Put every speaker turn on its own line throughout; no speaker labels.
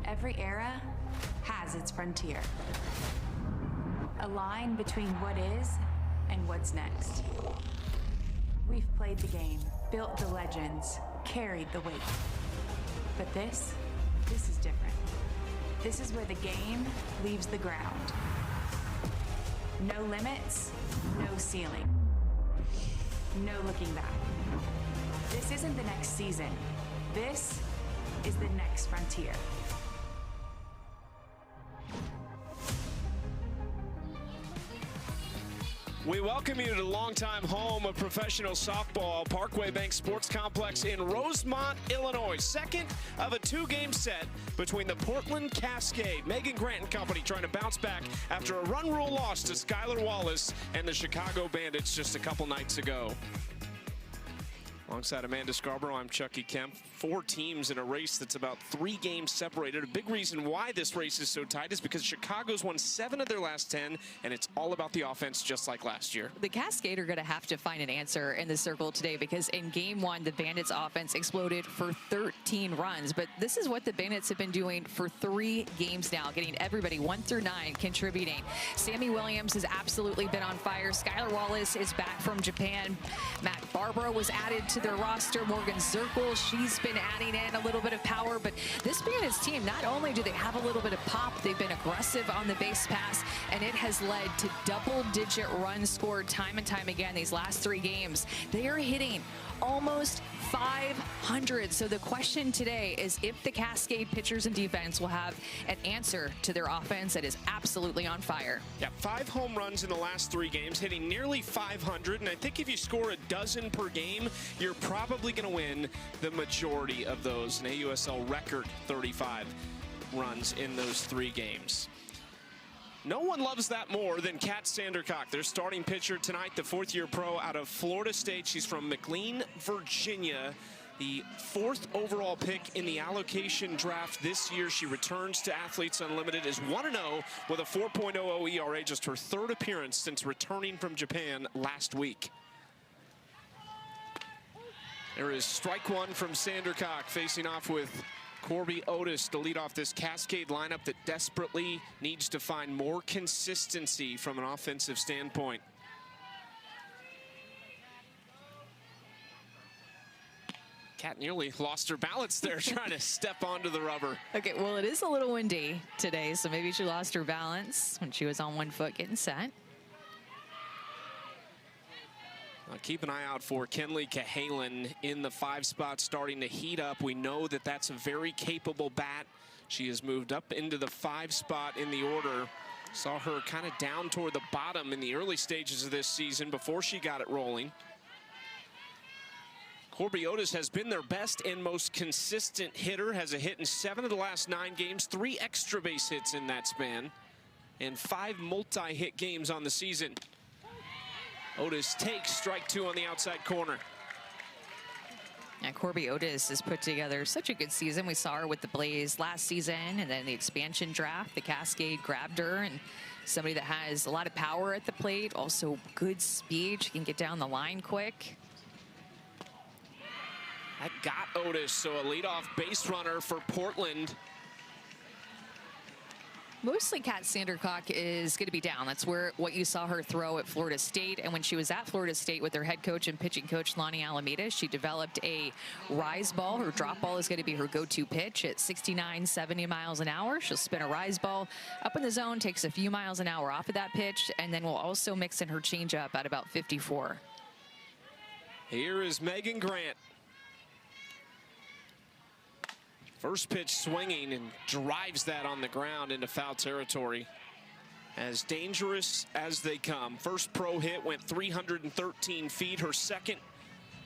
Every era has its frontier. A line between what is and what's next. We've played the game, built the legends, carried the weight. But this is different. This is where the game leaves the ground. No limits, no ceiling. No looking back. This isn't the next season. This is the next frontier.
We welcome you to the longtime home of professional softball, Parkway Bank Sports Complex in Rosemont, Illinois. Second of a two-game set between the Portland Cascade, Megan Grant and company trying to bounce back after a run rule loss to Skylar Wallace and the Chicago Bandits just a couple nights ago. Alongside Amanda Scarborough, I'm Chucky Kemp. 4 teams in a race that's about 3 games separated. A big reason why this race is so tight is because Chicago's won 7 of their last 10, and it's all about the offense just like last year.
The Cascade are going to have to find an answer in the circle today because in game 1, the Bandits offense exploded for 13 runs. But this is what the Bandits have been doing for 3 games now, getting everybody 1 through 9 contributing. Sammy Williams has absolutely been on fire. Skylar Wallace is back from Japan. Matt Barbaro was added to their roster. Morgan Zirkle, she's been adding in a little bit of power. But this Bandits team, not only do they have a little bit of pop, they've been aggressive on the base pass, and it has led to double-digit runs scored time and time again these last 3 games. They are hitting almost 500. So the question today is if the Cascade pitchers and defense will have an answer to their offense that is absolutely on fire.
Yeah, 5 home runs in the last 3 games, hitting nearly 500. And I think if you score a dozen per game, you're probably going to win the majority of those. An AUSL record 35 runs in those 3 games. No one loves that more than Kat Sandercock, their starting pitcher tonight, the 4th-year pro out of Florida State. She's from McLean, Virginia, the 4th overall pick in the allocation draft this year. She returns to Athletes Unlimited, is 1-0 with a 4.00 ERA, just her 3rd appearance since returning from Japan last week. There is strike 1 from Sandercock, facing off with Corby Otis to lead off this Cascade lineup that desperately needs to find more consistency from an offensive standpoint. Kat nearly lost her balance there trying to step onto the rubber.
Okay, well, it is a little windy today, so maybe she lost her balance when she was on 1 foot getting set.
Keep an eye out for Kenley Cahalan in the 5 spot, starting to heat up. We know that that's a very capable bat. She has moved up into the 5 spot in the order. Saw her kind of down toward the bottom in the early stages of this season before she got it rolling. Corby Otis has been their best and most consistent hitter, has a hit in 7 of the last 9 games, 3 extra base hits in that span, and 5 multi-hit games on the season. Otis takes strike 2 on the outside corner.
Yeah, Corby Otis has put together such a good season. We saw her with the Blaze last season, and then the expansion draft, the Cascade grabbed her, and somebody that has a lot of power at the plate, also good speed. She can get down the line quick.
That got Otis, so a leadoff base runner for Portland.
Mostly Kat Sandercock is going to be down. That's what you saw her throw at Florida State. And when she was at Florida State with her head coach and pitching coach, Lonnie Alameda, she developed a rise ball. Her drop ball is going to be her go-to pitch at 69, 70 miles an hour. She'll spin a rise ball up in the zone, takes a few miles an hour off of that pitch, and then will also mix in her changeup at about 54.
Here is Megan Grant. First pitch swinging and drives that on the ground into foul territory. As dangerous as they come. First pro hit went 313 feet. Her second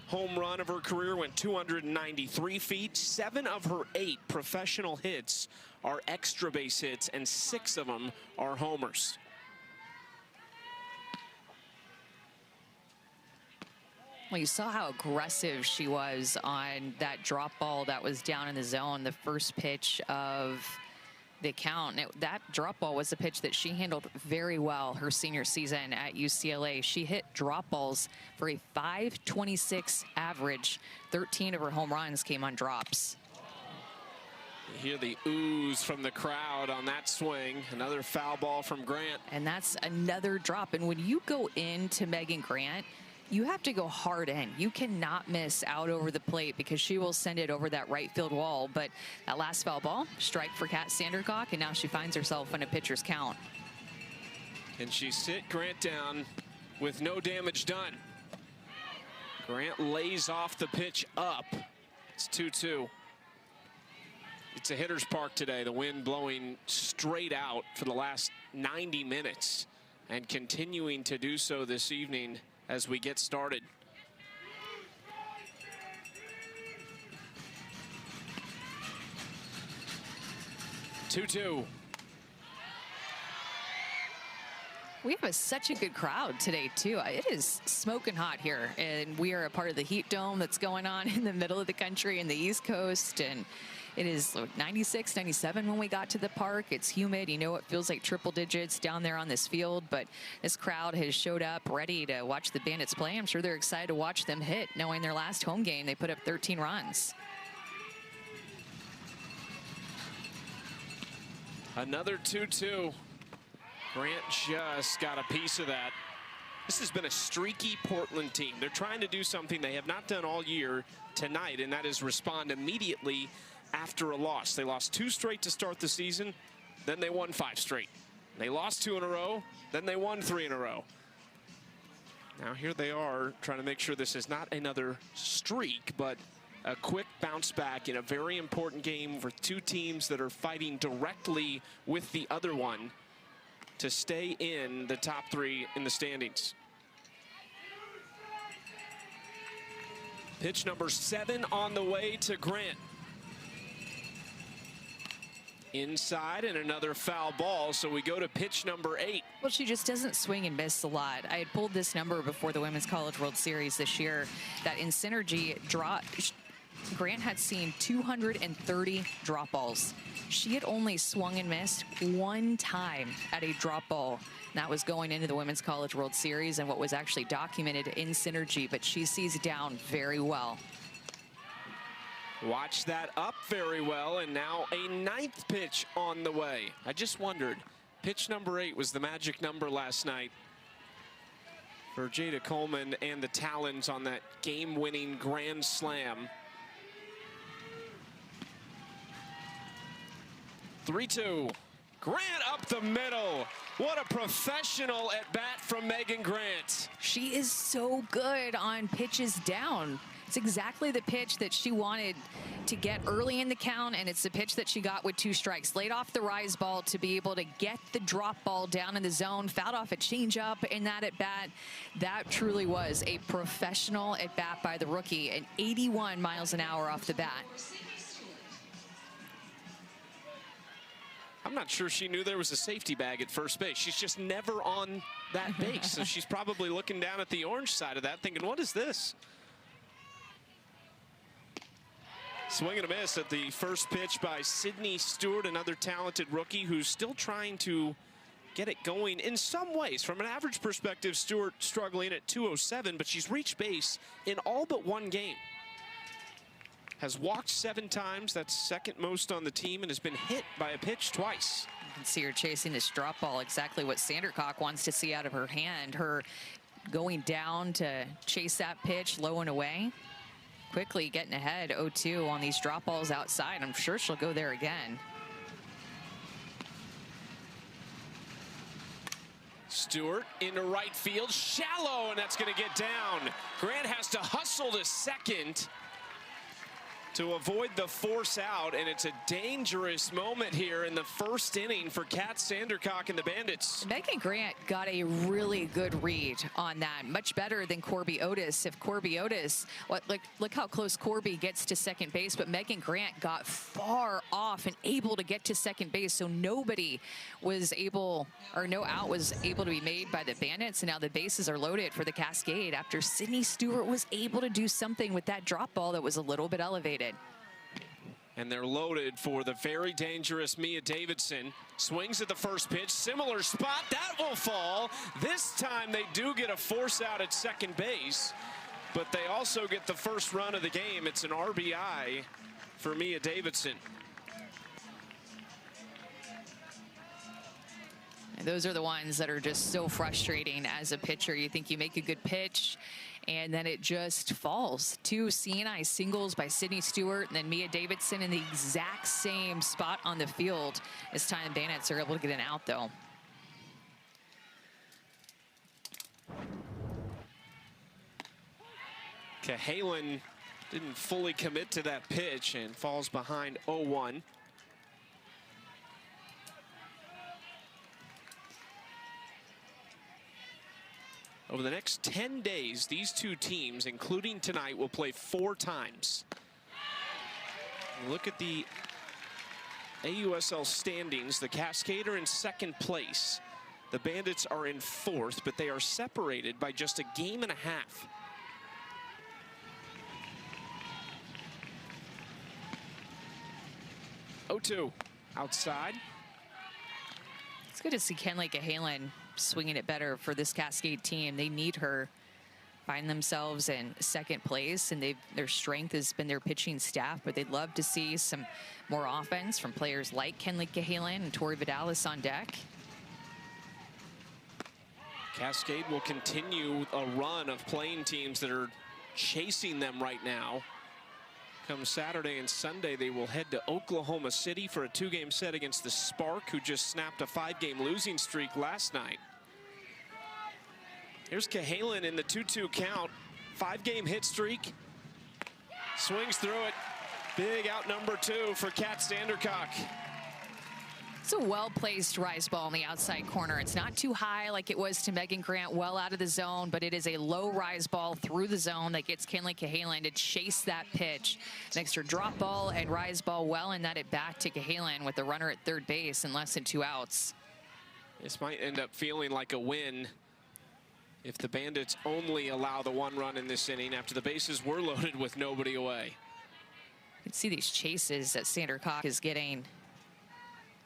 home run of her career went 293 feet. 7 of her 8 professional hits are extra base hits, and 6 of them are homers.
Well, you saw how aggressive she was on that drop ball that was down in the zone, the first pitch of the count. That drop ball was a pitch that she handled very well her senior season at UCLA. She hit drop balls for a .526 average. 13 of her home runs came on drops.
You hear the ooze from the crowd on that swing. Another foul ball from Grant.
And that's another drop. And when you go into Megan Grant, you have to go hard in. You cannot miss out over the plate because she will send it over that right field wall. But that last foul ball, strike for Kat Sandercock, and now she finds herself in a pitcher's count.
And she sit Grant down with no damage done. Grant lays off the pitch up. It's 2-2. It's a hitter's park today. The wind blowing straight out for the last 90 minutes and continuing to do so this evening as we get started. Two-two.
We have such a good crowd today, too. It is smoking hot here, and we are a part of the heat dome that's going on in the middle of the country in the East Coast, and it is 96, 97 when we got to the park. It's humid. You know, it feels like triple digits down there on this field, but this crowd has showed up ready to watch the Bandits play. I'm sure they're excited to watch them hit, knowing their last home game, they put up 13 runs.
Another 2-2. Grant just got a piece of that. This has been a streaky Portland team. They're trying to do something they have not done all year tonight, and that is respond immediately after a loss. They lost 2 straight to start the season, then they won 5 straight. They lost 2 in a row, then they won 3 in a row. Now here they are trying to make sure this is not another streak, but a quick bounce back in a very important game for 2 teams that are fighting directly with the other one to stay in the top 3 in the standings. Pitch number 7 on the way to Grant. Inside and another foul ball, so we go to pitch number 8.
Well, she just doesn't swing and miss a lot. I had pulled this number before the Women's College World Series this year, that in Synergy Grant had seen 230 drop balls. She had only swung and missed 1 time at a drop ball. That was going into the Women's College World Series and what was actually documented in Synergy, but she sees it down very well.
Watch that up very well, and now a 9th pitch on the way. I just wondered, pitch number 8 was the magic number last night for Jada Coleman and the Talons on that game-winning grand slam. 3-2. Grant up the middle. What a professional at bat from Megan Grant.
She is so good on pitches down. It's exactly the pitch that she wanted to get early in the count, and it's the pitch that she got with 2 strikes. Laid off the rise ball to be able to get the drop ball down in the zone, fouled off a changeup in that at bat. That truly was a professional at bat by the rookie, and 81 miles an hour off the bat.
I'm not sure she knew there was a safety bag at first base. She's just never on that base, so she's probably looking down at the orange side of that thinking, what is this? Swing and a miss at the first pitch by Sydney Stewart, another talented rookie who's still trying to get it going in some ways. From an average perspective, Stewart struggling at 207, but she's reached base in all but 1 game. Has walked 7 times, that's second most on the team, and has been hit by a pitch twice.
You can see her chasing this drop ball, exactly what Sandercock wants to see out of her hand. Her going down to chase that pitch low and away. Quickly getting ahead 0-2 on these drop balls outside. I'm sure she'll go there again.
Stewart into right field, shallow, and that's going to get down. Grant has to hustle to second to avoid the force out, and it's a dangerous moment here in the first inning for Kat Sandercock and the Bandits.
Megan Grant got a really good read on that, much better than Corby Otis. If Corby Otis, look how close Corby gets to second base, but Megan Grant got far off and able to get to second base, so nobody was able, or no out was able to be made by the Bandits, and now the bases are loaded for the Cascade after Sydney Stewart was able to do something with that drop ball that was a little bit elevated.
And they're loaded for the very dangerous Mia Davidson. Swings at the first pitch, similar spot, that will fall. This time they do get a force out at second base, but they also get the first run of the game. It's an RBI for Mia Davidson.
And those are the ones that are just so frustrating as a pitcher. You think you make a good pitch, and then it just falls. 2 CNI singles by Sydney Stewart, and then Mia Davidson in the exact same spot on the field. This time the Bandits are able to get an out, though.
Cahalan didn't fully commit to that pitch and falls behind 0-1. Over the next 10 days, these two teams, including tonight, will play 4 times. Look at the AUSL standings. The Cascade are in 2nd place. The Bandits are in 4th, but they are separated by just a game and a half. Oh-2 outside.
It's good to see Kenley Cahalan swinging it better for this Cascade team. They need her. Find themselves in 2nd place, and their strength has been their pitching staff, but they'd love to see some more offense from players like Kenley Cahalan and Tori Vidalis on deck.
Cascade will continue a run of playing teams that are chasing them right now. Come Saturday and Sunday, they will head to Oklahoma City for a 2-game set against the Spark, who just snapped a 5-game losing streak last night. Here's Cahalan in the 2-2 count. 5-game hit streak. Swings through it. Big out number 2 for Kat Sandercock.
It's a well-placed rise ball in the outside corner. It's not too high like it was to Megan Grant, well out of the zone, but it is a low rise ball through the zone that gets Kenley Cahalan to chase that pitch. An extra drop ball and rise ball well, and that it back to Cahalan with the runner at 3rd base and less than 2 outs.
This might end up feeling like a win if the Bandits only allow the 1 run in this inning after the bases were loaded with nobody away.
You can see these chases that Sandercock is getting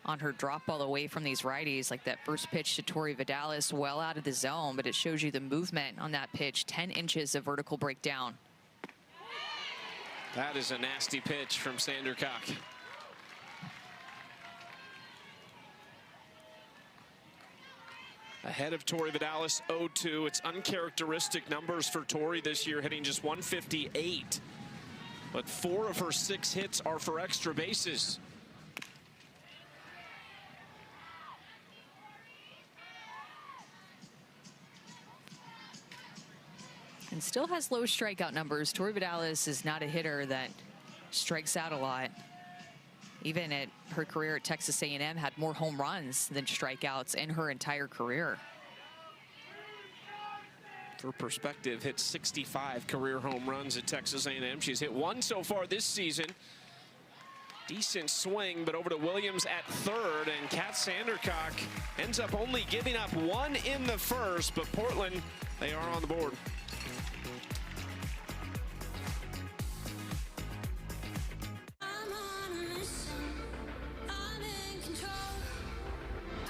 on her drop ball away from these righties, like that first pitch to Tori Vidalis, well out of the zone, but it shows you the movement on that pitch, 10 inches of vertical breakdown.
That is a nasty pitch from Sandercock. Ahead of Tori Vidalis, 0-2. It's uncharacteristic numbers for Tori this year, hitting just 158. But 4 of her 6 hits are for extra bases.
And still has low strikeout numbers. Tori Vidalis is not a hitter that strikes out a lot. Even at her career at Texas A&M, had more home runs than strikeouts in her entire career.
For perspective, hit 65 career home runs at Texas A&M. She's hit 1 so far this season. Decent swing, but over to Williams at 3rd, and Kat Sandercock ends up only giving up 1 in the 1st, but Portland, they are on the board.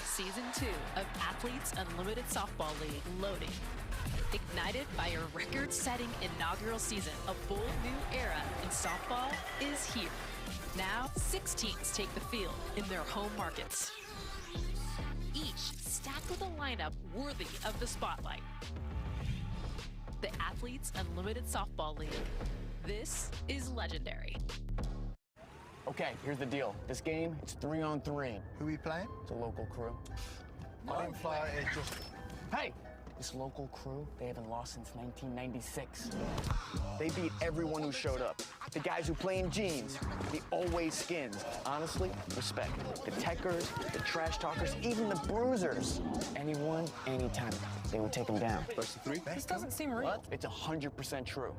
Season 2 of Athletes Unlimited Softball League loading. Ignited by a record-setting inaugural season, a bold new era in softball is here. Now, 6 teams take the field in their home markets, each stacked with a lineup worthy of the spotlight. The Athletes Unlimited Softball League. This is legendary.
Okay, here's the deal. This game, it's 3-on-3.
Who we playing?
It's a local crew.
I didn't fly it, just...
Hey! This local crew, they haven't lost since 1996. They beat everyone who showed up. The guys who play in jeans, the always skins. Honestly, respect. The techers, the trash talkers, even the bruisers. Anyone, anytime, they would take them down.
First to 3?
This doesn't seem real.
What? It's 100% true.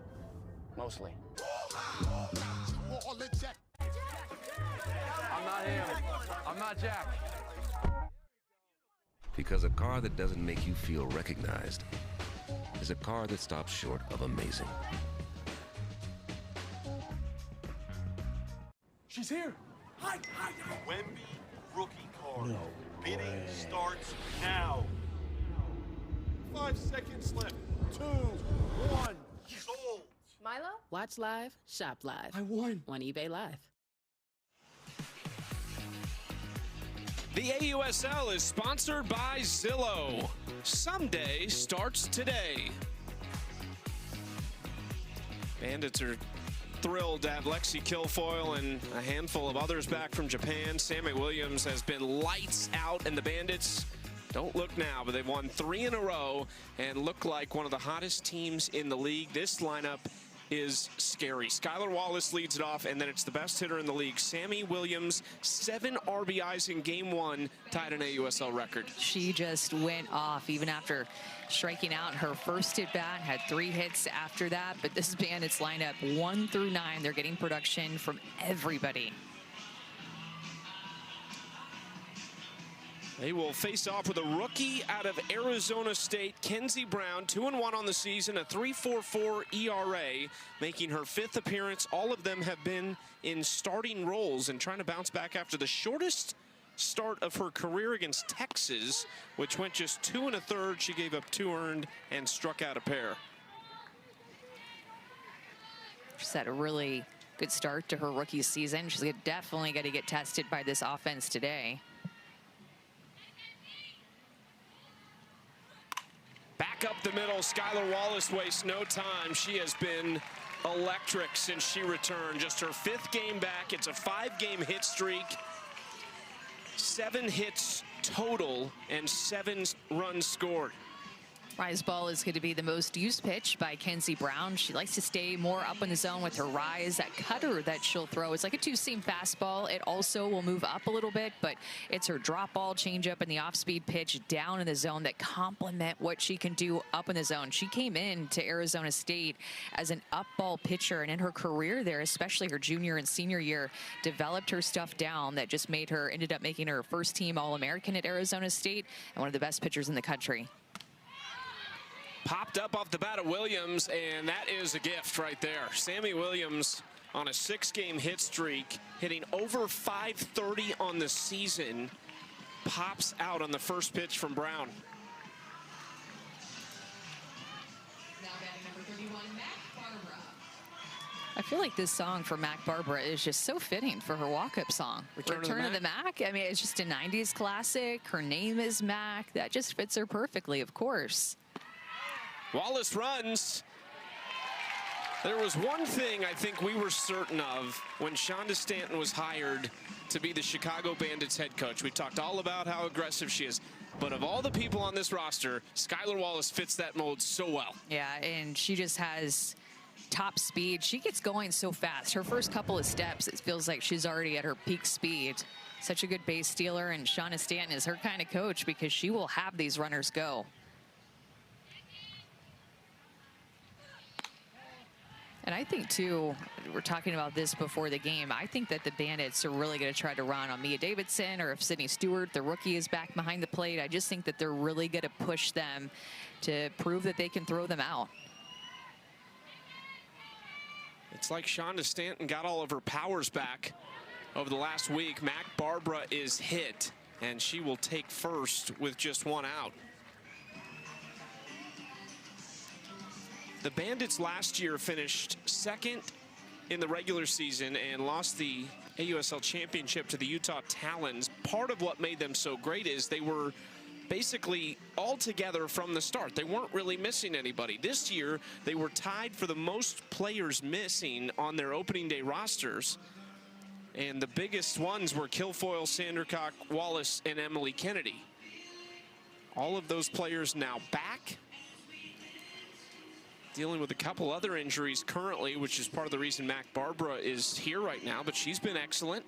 Mostly.
I'm not him. I'm not Jack.
Because a car that doesn't make you feel recognized is a car that stops short of amazing.
She's here. Hi.
Wemby rookie card. No bidding starts now. 5 seconds left. 2, 1. Sold.
Milo? Watch live, shop live.
I won.
On eBay Live.
The AUSL is sponsored by Zillow. Someday starts today. Bandits are thrilled to have Lexi Kilfoyle and a handful of others back from Japan. Sammy Williams has been lights out, and the Bandits don't look now, but they've won 3 in a row and look like one of the hottest teams in the league. This lineup is scary. Skylar Wallace leads it off, and then it's the best hitter in the league, Sammy Williams, 7 RBIs in game 1, tied an AUSL record.
She just went off even after striking out in her first at bat, had 3 hits after that. But this Bandits lineup 1 through 9, they're getting production from everybody.
They will face off with a rookie out of Arizona State, Kenzie Brown, 2-1 on the season, a 3.44 ERA, making her 5th appearance. All of them have been in starting roles and trying to bounce back after the shortest start of her career against Texas, which went just 2 1/3. She gave up 2 earned and struck out a pair.
She's had a really good start to her rookie season. She's definitely going to get tested by this offense today.
Back up the middle, Skylar Wallace wastes no time. She has been electric since she returned. Just her 5th game back. It's a 5-game hit streak. 7 hits total and 7 runs scored.
Rise ball is going to be the most used pitch by Kenzie Brown. She likes to stay more up in the zone with her rise. That cutter that she'll throw is like a 2-seam fastball. It also will move up a little bit, but it's her drop ball changeup and the off-speed pitch down in the zone that complement what she can do up in the zone. She came in to Arizona State as an up ball pitcher, and in her career there, especially her junior and senior year, developed her stuff down that just ended up making her first team All-American at Arizona State and one of the best pitchers in the country.
Popped up off the bat of Williams, and that is a gift right there. Sammy Williams on a 6-game hit streak, hitting over .530 on the season, pops out on the first pitch from Brown.
Now batting number 31, Mac Barbara. I feel like this song for Mac Barbara is just so fitting for her walk-up song. Return of the Mac. I mean, it's just a 90s classic. Her name is Mac. That just fits her perfectly, of course.
Wallace runs. There was one thing I think we were certain of when Shonda Stanton was hired to be the Chicago Bandits head coach. We talked all about how aggressive she is, but of all the people on this roster, Skylar Wallace fits that mold so well.
Yeah, and she just has top speed. She gets going so fast. Her first couple of steps, it feels like she's already at her peak speed. Such a good base stealer, and Shonda Stanton is her kind of coach because she will have these runners go. And I think, too, we're talking about this before the game, I think that the Bandits are really going to try to run on Mia Davidson, or if Sydney Stewart, the rookie, is back behind the plate. I just think that they're really going to push them to prove that they can throw them out.
It's like Shonda Stanton got all of her powers back over the last week. Mac Barbara is hit, and she will take first with just 1 out. The Bandits last year finished 2nd in the regular season and lost the AUSL championship to the Utah Talons. Part of what made them so great is they were basically all together from the start. They weren't really missing anybody. This year, they were tied for the most players missing on their opening day rosters. And the biggest ones were Kilfoyle, Sandercock, Wallace, and Emily Kennedy. All of those players now back. Dealing with a couple other injuries currently, which is part of the reason Mac Barbara is here right now, but she's been excellent.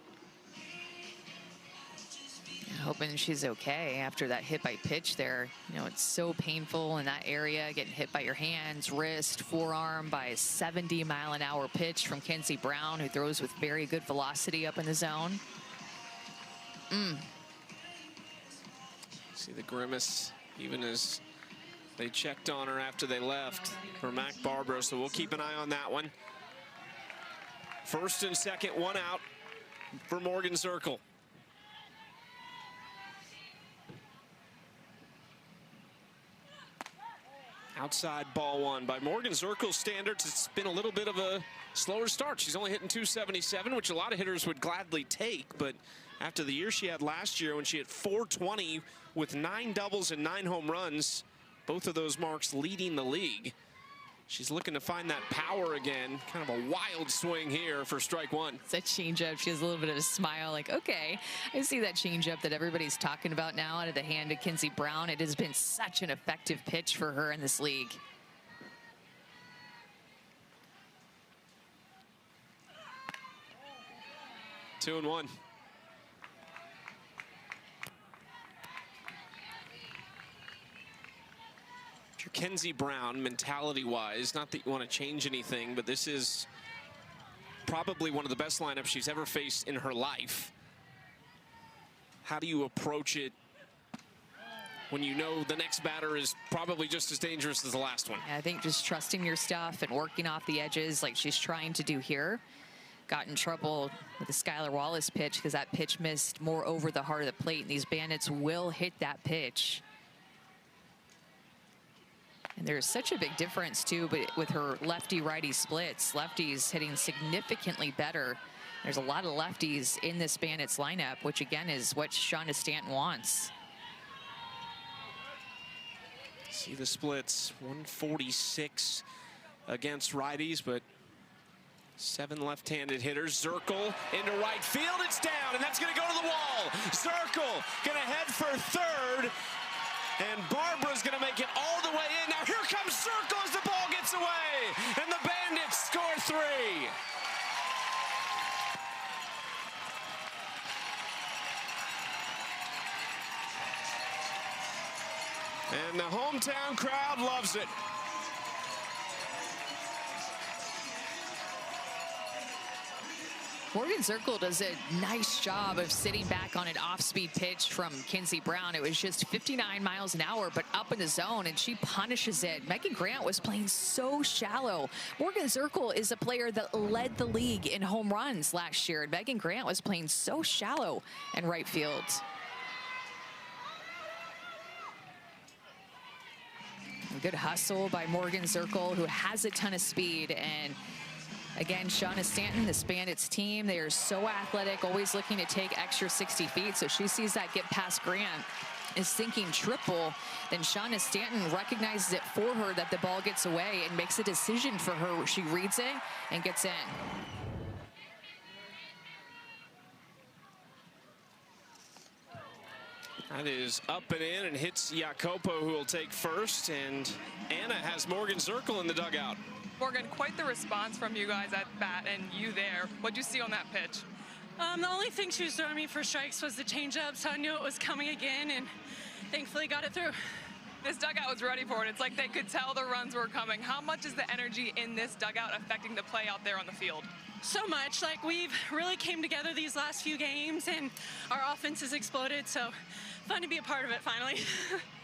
Hoping she's okay after that hit by pitch there. You know, it's so painful in that area, getting hit by your hands, wrist, forearm by a 70-mile-an-hour pitch from Kenzie Brown, who throws with very good velocity up in the zone.
See the grimace, even as they checked on her after they left for Mac Barbara, so we'll keep an eye on that one. First and second, 1 out for Morgan Zirkle. Outside ball 1. By Morgan Zirkle's standards, it's been a little bit of a slower start. She's only hitting .277, which a lot of hitters would gladly take, but after the year she had last year when she hit .420 with 9 doubles and 9 home runs. Both of those marks leading the league. She's looking to find that power again. Kind of a wild swing here for strike one.
It's a changeup. She has a little bit of a smile like, okay, I see that changeup that everybody's talking about now out of the hand of Kinsey Brown. It has been such an effective pitch for her in this league.
Two and one. Kinsey Brown, mentality-wise, not that you want to change anything, but this is probably one of the best lineups she's ever faced in her life. How do you approach it when you know the next batter is probably just as dangerous as the last one?
I think just trusting your stuff and working off the edges like she's trying to do here. Got in trouble with the Skylar Wallace pitch because that pitch missed more over the heart of the plate, and these Bandits will hit that pitch. And there's such a big difference, too, but with her lefty-righty splits, lefties hitting significantly better. There's a lot of lefties in this Bandits lineup, which, again, is what Shawna Stanton wants.
See the splits, 146 against righties, but 7 left-handed hitters. Zirkle into right field. It's down, and that's going to go to the wall. Zirkle going to head for third. And Barbara's going to make it all the way in. Now here comes Zirkle as the ball gets away. And the Bandits score 3. And the hometown crowd loves it.
Morgan Zirkle does a nice job of sitting back on an off-speed pitch from Kinsey Brown. It was just 59 miles an hour, but up in the zone, and she punishes it. Megan Grant was playing so shallow. Morgan Zirkle is a player that led the league in home runs last year, and Megan Grant was playing so shallow in right field. A good hustle by Morgan Zirkle, who has a ton of speed. And again, Shawna Stanton, this Bandits team, they are so athletic, always looking to take extra 60 feet. So she sees that get past Grant, is thinking triple. Then Shawna Stanton recognizes it for her that the ball gets away and makes a decision for her. She reads it and gets in.
That is up and in and hits Jacopo, who will take first. And Anna has Morgan Zirkle in the dugout.
Morgan, quite the response from you guys at bat and you there. What'd you see on that pitch?
The only thing she was throwing me for strikes was the changeup, so I knew it was coming again, and thankfully got it through.
This dugout was ready for it. It's like they could tell the runs were coming. How much is the energy in this dugout affecting the play out there on the field?
So much. Like, we've really came together these last few games, and our offense has exploded, so fun to be a part of it finally.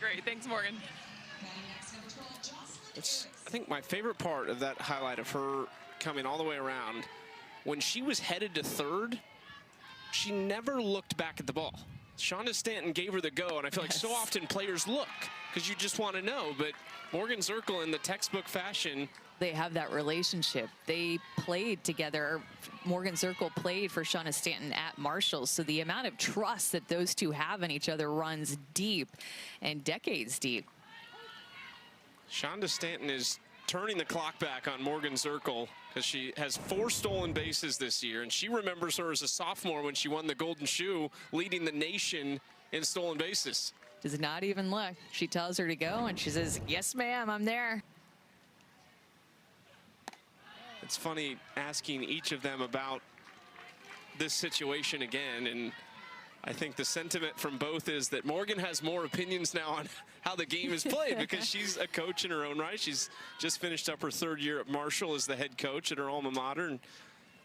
Great. Thanks, Morgan.
It's, I think, my favorite part of that highlight of her coming all the way around. When she was headed to third, she never looked back at the ball. Shawna Stanton gave her the go, and I feel like so often players look because you just want to know. But Morgan Zirkle, in the textbook fashion,
they have that relationship. They played together. Morgan Zirkle played for Shawna Stanton at Marshall. So the amount of trust that those two have in each other runs deep and decades deep.
Shawna Stanton is turning the clock back on Morgan Zirkle because she has 4 stolen bases this year, and she remembers her as a sophomore when she won the Golden Shoe, leading the nation in stolen bases.
Does not even look. She tells her to go, and she says, yes, ma'am, I'm there.
It's funny asking each of them about this situation again, and I think the sentiment from both is that Morgan has more opinions now on how the game is played because she's a coach in her own right. She's just finished up her 3rd year at Marshall as the head coach at her alma mater, and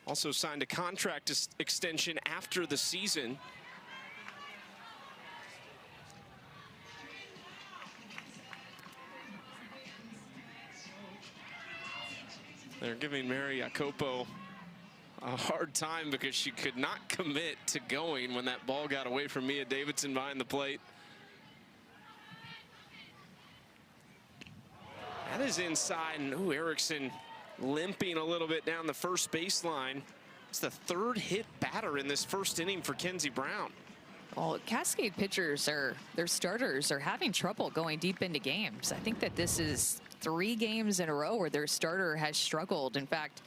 also signed a contract extension after the season. They're giving Mary Jacopo a hard time because she could not commit to going when that ball got away from Mia Davidson behind the plate. That is inside, and ooh, Erickson limping a little bit down the first baseline. It's the third hit batter in this first inning for Kenzie Brown.
Well, Cascade pitchers their starters are having trouble going deep into games. I think that this is 3 games in a row where their starter has struggled. In fact,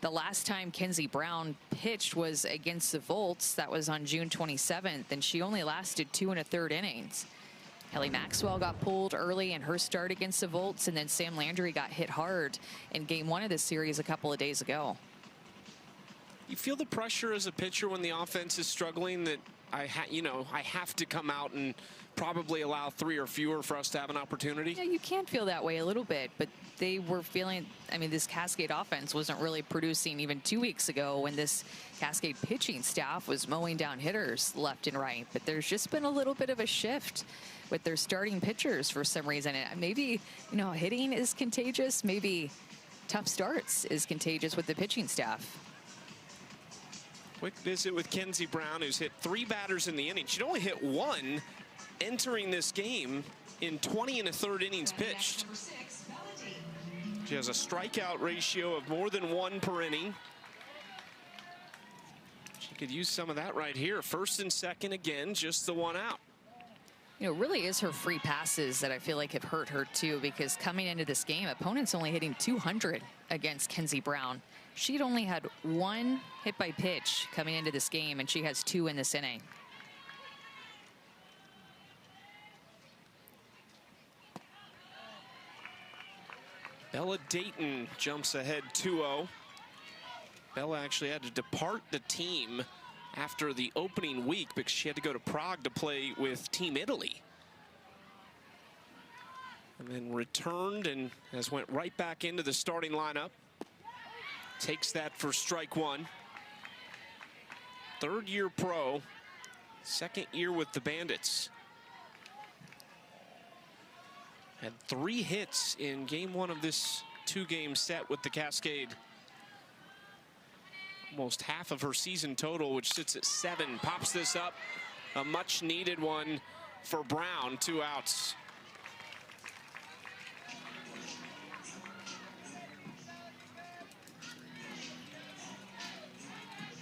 the last time Kenzie Brown pitched was against the Volts. That was on June 27th, and she only lasted 2 1/3 innings. Kelly Maxwell got pulled early in her start against the Volts, and then Sam Landry got hit hard in game 1 of this series a couple of days ago.
You feel the pressure as a pitcher when the offense is struggling that I have to come out and probably allow 3 or fewer for us to have an opportunity?
Yeah, you can feel that way a little bit, but they were feeling, I mean, this Cascade offense wasn't really producing even 2 weeks ago when this Cascade pitching staff was mowing down hitters left and right. But there's just been a little bit of a shift with their starting pitchers for some reason. And maybe, hitting is contagious. Maybe tough starts is contagious with the pitching staff.
Quick visit with Kenzie Brown, who's hit 3 batters in the inning. She'd only hit 1 entering this game in 20 1/3 innings pitched. She has a strikeout ratio of more than 1 per inning. She could use some of that right here. First and second again, just the 1 out.
It really is her free passes that I feel like have hurt her too, because coming into this game, opponents only hitting 200 against Kenzie Brown. She'd only had 1 hit by pitch coming into this game, and she has 2 in this inning.
Bella Dayton jumps ahead 2-0. Bella actually had to depart the team after the opening week because she had to go to Prague to play with Team Italy. And then returned and has went right back into the starting lineup. Takes that for strike 1. 3rd-year pro, 2nd year with the Bandits. Had 3 hits in game 1 of this 2-game set with the Cascade. Almost half of her season total, which sits at 7. Pops this up. A much needed one for Brown. 2 outs.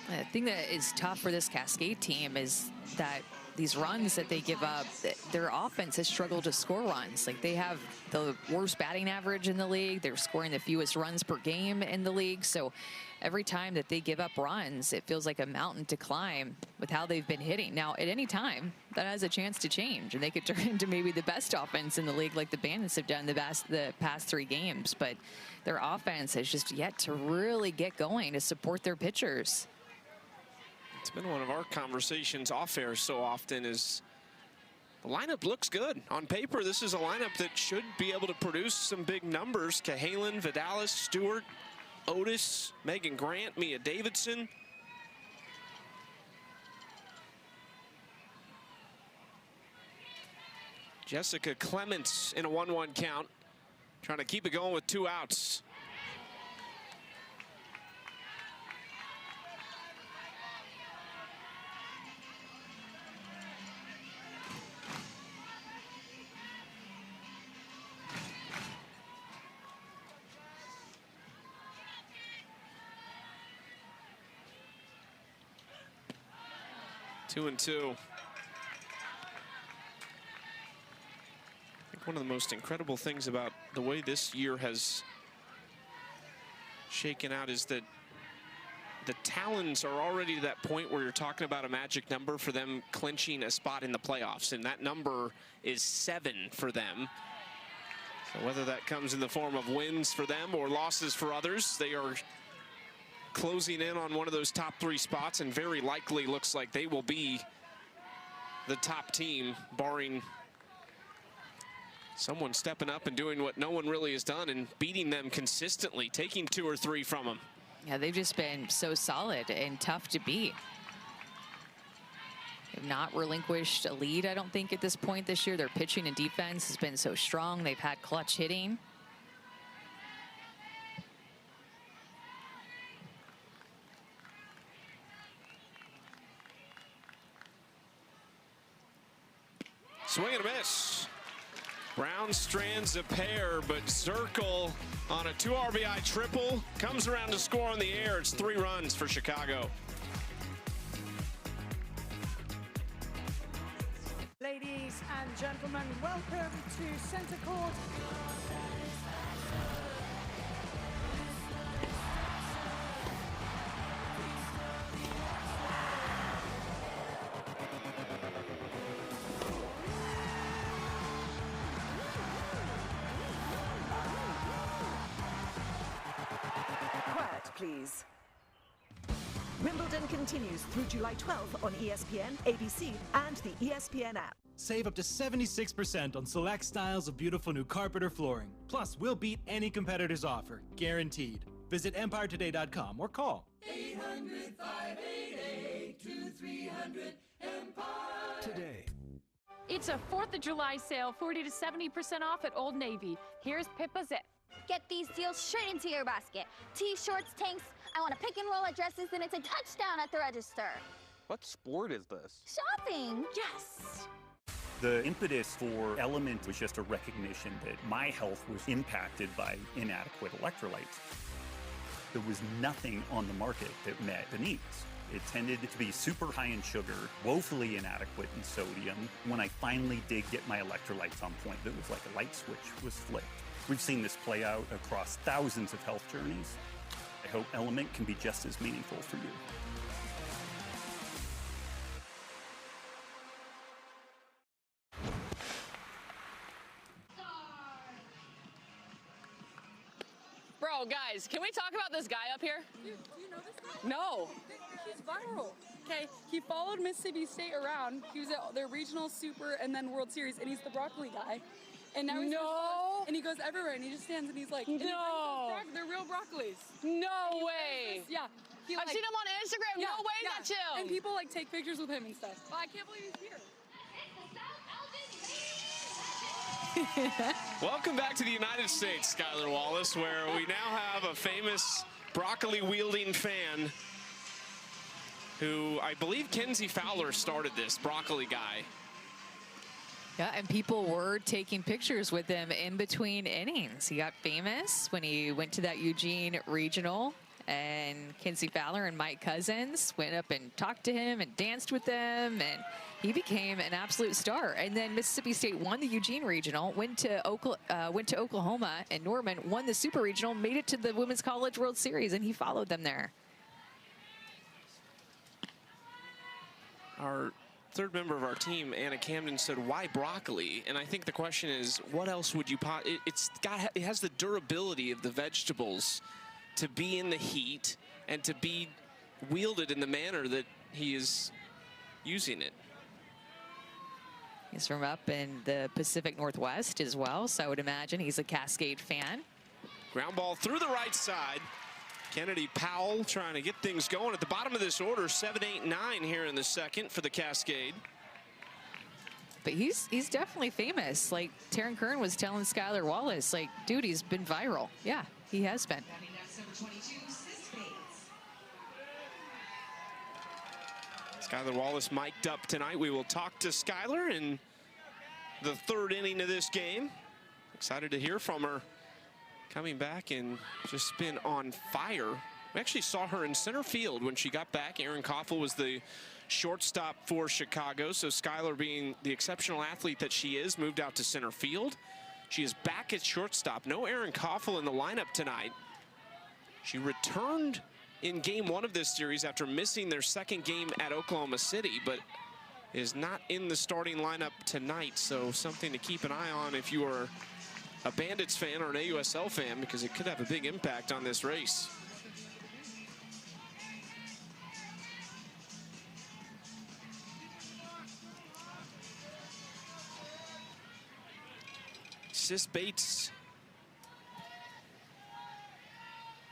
The thing that is tough for this Cascade team is that these runs that they give up, their offense has struggled to score runs. Like, they have the worst batting average in the league. They're scoring the fewest runs per game in the league. So every time that they give up runs, it feels like a mountain to climb with how they've been hitting. Now, at any time, that has a chance to change, and they could turn into maybe the best offense in the league like the Bandits have done the past 3 games. But their offense has just yet to really get going to support their pitchers.
It's been one of our conversations off air so often is the lineup looks good. On paper, this is a lineup that should be able to produce some big numbers. Cahalan, Vidalis, Stewart, Otis, Megan Grant, Mia Davidson. Jessica Clements in a 1-1 count, trying to keep it going with 2 outs. Two and 2. I think one of the most incredible things about the way this year has shaken out is that the Talons are already to that point where you're talking about a magic number for them clinching a spot in the playoffs, and that number is 7 for them. So whether that comes in the form of wins for them or losses for others, they are closing in on one of those top 3 spots, and very likely looks like they will be the top team, barring someone stepping up and doing what no one really has done and beating them consistently, taking 2 or 3 from them.
Yeah, they've just been so solid and tough to beat. They've not relinquished a lead, I don't think, at this point this year. Their pitching and defense has been so strong. They've had clutch hitting.
Swing and a miss. Brown strands a pair, but Zirkle on a 2 RBI triple comes around to score on the air. It's 3 runs for Chicago.
Ladies and gentlemen, welcome to Center Court.
Quiet, please. Wimbledon continues through July 12th on ESPN, ABC, and the ESPN app.
Save up to 76% on select styles of beautiful new carpet or flooring. Plus, we'll beat any competitor's offer, guaranteed. Visit EmpireToday.com or call
800-588-2300
today.
It's a 4th of July sale, 40 to 70% off at Old Navy. Here's Pippa Zip.
Get these deals straight into your basket. T-shirts, tanks, I want to pick and roll at dresses, and it's a touchdown at the register.
What sport is this?
Shopping! Yes!
The impetus for Element was just a recognition that my health was impacted by inadequate electrolytes. There was nothing on the market that met the needs. It tended to be super high in sugar, woefully inadequate in sodium. When I finally did get my electrolytes on point, it was like a light switch was flipped. We've seen this play out across thousands of health journeys. I hope Element can be just as meaningful for you.
Bro, guys, can we talk about this guy up here?
Do you know this guy?
No.
He's viral. Okay, he followed Mississippi State around. He was at their regional, super, and then World Series, and he's the broccoli guy. And now he's and he goes everywhere, and he just stands and he's like,
no,
they're real broccolis.
No way.
Yeah.
I've seen him on Instagram. No way, that's him.
And people like take pictures with him and stuff. Oh, I can't believe he's here.
Welcome back to the United States, Skylar Wallace, where we now have a famous broccoli-wielding fan who I believe Kenzie Fowler started this broccoli guy.
Yeah, and people were taking pictures with him in between innings. He got famous when he went to that Eugene regional, and Kenzie Fowler and Mike Cousins went up and talked to him and danced with them, and he became an absolute star. And then Mississippi State won the Eugene regional, went to Oklahoma, and Norman won the super regional, made it to the Women's College World Series, and he followed them there.
Our third member of our team, Anna Camden, said, why broccoli? And I think the question is, what else would you it has the durability of the vegetables to be in the heat and to be wielded in the manner that he is using it.
He's from up in the Pacific Northwest as well, so I would imagine he's a Cascade fan.
Ground ball through the right side. Kennedy Powell trying to get things going at the bottom of this order. 7, 8, 9 here in the second for the Cascade.
But he's definitely famous. Like Taryn Kern was telling Skylar Wallace, like, dude, he's been viral. Yeah, he has been.
Skylar Wallace mic'd up tonight. We will talk to Skylar in the third inning of this game. Excited to hear from her. Coming back and just been on fire. We actually saw her in center field when she got back. Erin Koffel was the shortstop for Chicago. So Skylar, being the exceptional athlete that she is, moved out to center field. She is back at shortstop. No Erin Koffel in the lineup tonight. She returned in game one of this series after missing their second game at Oklahoma City, but is not in the starting lineup tonight. So something to keep an eye on if you are a Bandits fan or an AUSL fan, because it could have a big impact on this race. Sis Bates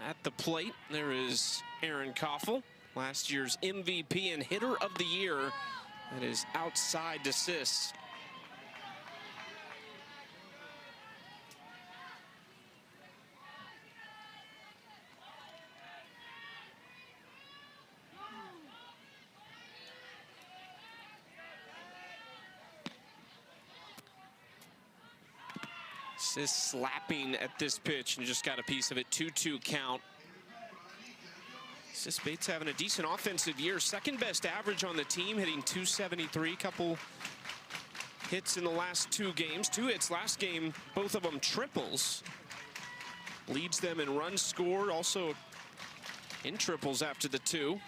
at the plate. There is Erin Koffel, last year's MVP and hitter of the year. That is outside to Sis. Sis slapping at this pitch and just got a piece of it. 2-2 count. Sis Bates having a decent offensive year. Second best average on the team, hitting .273. Couple hits in the last 2 games. 2 hits last game, both of them triples. Leads them in runs scored, also in triples after the 2.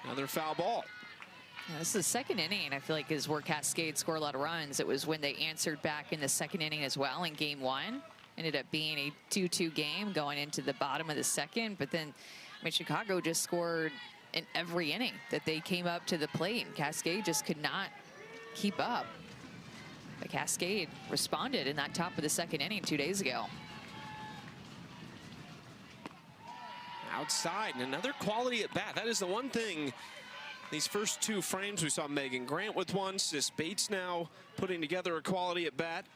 Another foul ball.
Yeah, this is the second inning, I feel like, is where Cascade scored a lot of runs. It was when they answered back in the second inning as well in game 1. Ended up being a 2-2 game going into the bottom of the second. But then, I mean, Chicago just scored in every inning that they came up to the plate, and Cascade just could not keep up. But Cascade responded in that top of the second inning 2 days ago.
Outside, and another quality at bat. That is the one thing. These first 2 frames, we saw Megan Grant with one. Sis Bates now putting together a quality at bat.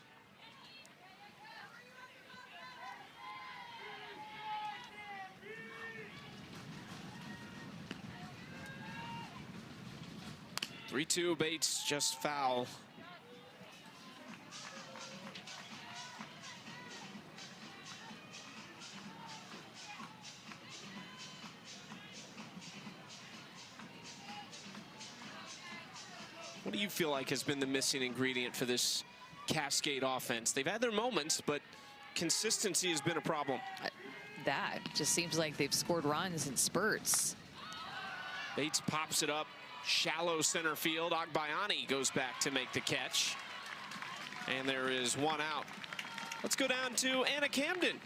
(3-2) Bates just foul. What do you feel like has been the missing ingredient for this Cascade offense? They've had their moments, but consistency has been a problem.
That just seems like they've scored runs in spurts.
Bates pops it up, shallow center field. Agbayani goes back to make the catch. And there is one out. Let's go down to Anna Camden.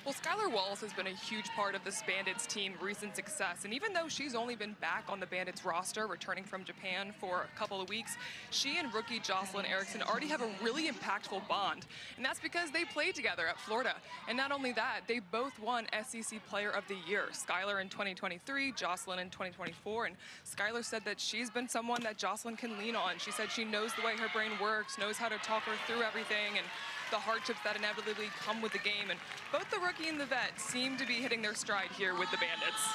Well, Skylar Wallace has been a huge part of this Bandits team recent success, and even though she's only been back on the Bandits roster, returning from Japan for a couple of weeks, she and rookie Jocelyn Erickson already have a really impactful bond, and that's because they played together at Florida. And not only that, they both won SEC Player of the Year, Skylar in 2023, Jocelyn in 2024, and Skylar said that she's been someone that Jocelyn can lean on. She said she knows the way her brain works, knows how to talk her through everything, and the hardships that inevitably come with the game. And both the rookie and the vet seem to be hitting their stride here with the Bandits.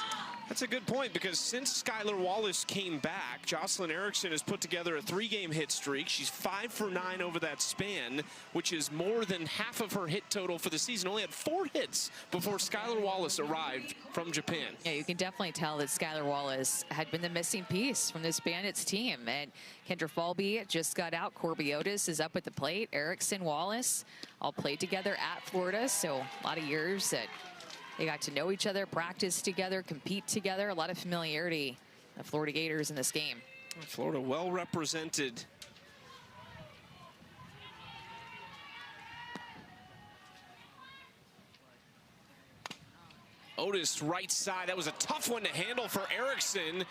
That's a good point, because since Skylar Wallace came back, Jocelyn Erickson has put together a 3-game hit streak. She's 5 for 9 over that span, which is more than half of her hit total for the season. Only had 4 hits before Skylar Wallace arrived from Japan.
Yeah, you can definitely tell that Skylar Wallace had been the missing piece from this Bandits team. And Kendra Falby just got out. Corby Otis is up at the plate. Erickson, Wallace all played together at Florida, so a lot of years that they got to know each other, practice together, compete together. A lot of familiarity, the Florida Gators in this game.
Florida well represented. Otis right side. That was a tough one to handle for Erickson.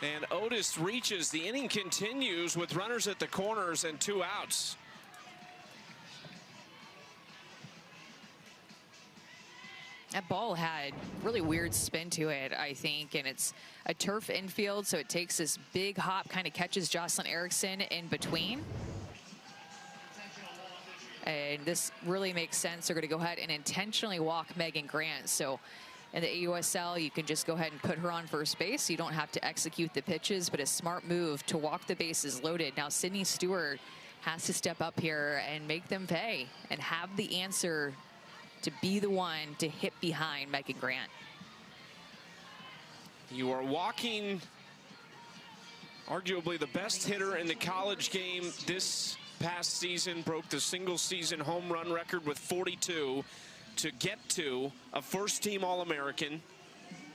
And Otis reaches. The inning continues with runners at the corners and 2 outs.
That ball had really weird spin to it, I think, and it's a turf infield, so it takes this big hop, kind of catches Jocelyn Erickson in between. And this really makes sense. They're going to go ahead and intentionally walk Megan Grant. So in the AUSL, you can just go ahead and put her on first base. You don't have to execute the pitches, but a smart move to walk the bases loaded. Now Sydney Stewart has to step up here and make them pay and have the answer to be the one to hit behind Megan Grant.
You are walking arguably the best hitter in the college game this past season, broke the single season home run record with 42 to get to a first-team All-American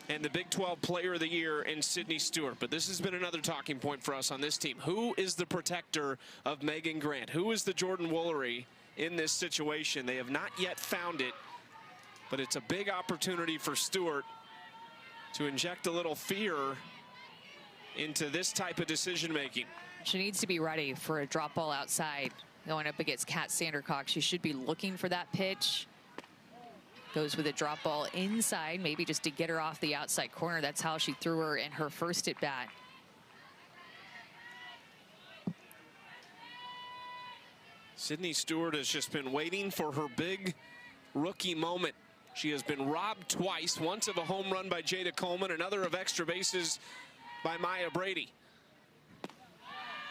and the Big 12 Player of the Year in Sydney Stewart. But this has been another talking point for us on this team. Who is the protector of Megan Grant? Who is the Jordan Woolery in this situation? They have not yet found it, but it's a big opportunity for Stewart to inject a little fear into this type of decision-making.
She needs to be ready for a drop ball outside going up against Kat Sandercock. She should be looking for that pitch. Goes with a drop ball inside, maybe just to get her off the outside corner. That's how she threw her in her first at bat.
Sydney Stewart has just been waiting for her big rookie moment. She has been robbed twice, once of a home run by Jada Coleman, another of extra bases by Maya Brady.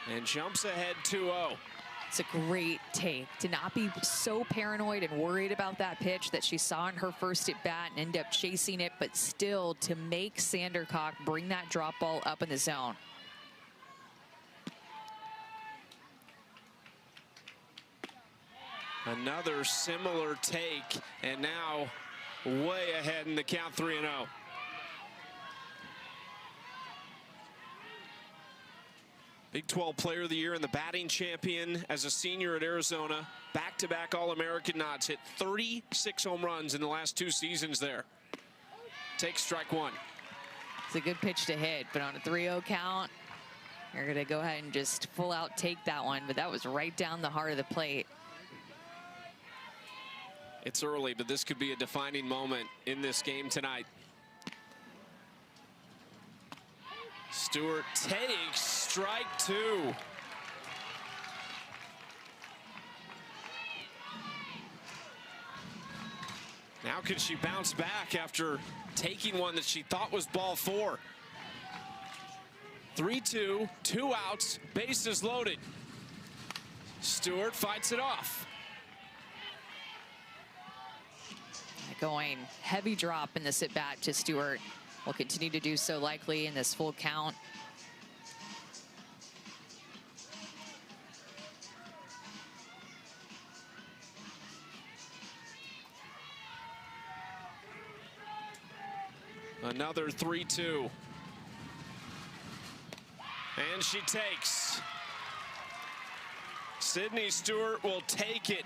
And jumps ahead 2-0.
It's a great take to not be so paranoid and worried about that pitch that she saw in her first at bat and end up chasing it, but still to make Sandercock bring that drop ball up in the zone.
Another similar take, and now way ahead in the count 3-0. Big 12 Player of the Year and the batting champion as a senior at Arizona. Back-to-back All-American nods. Hit 36 home runs in the last 2 seasons there. Takes strike 1.
It's a good pitch to hit, but on a 3-0 count, you're going to go ahead and just full out take that one, but that was right down the heart of the plate.
It's early, but this could be a defining moment in this game tonight. Stewart takes strike 2. Now can she bounce back after taking one that she thought was ball 4? 3-2, 2 outs, bases loaded. Stewart fights it off.
Going heavy drop in this at bat to Stewart. Will continue to do so likely in this full count.
Another 3-2. And she takes. Sydney Stewart will take it.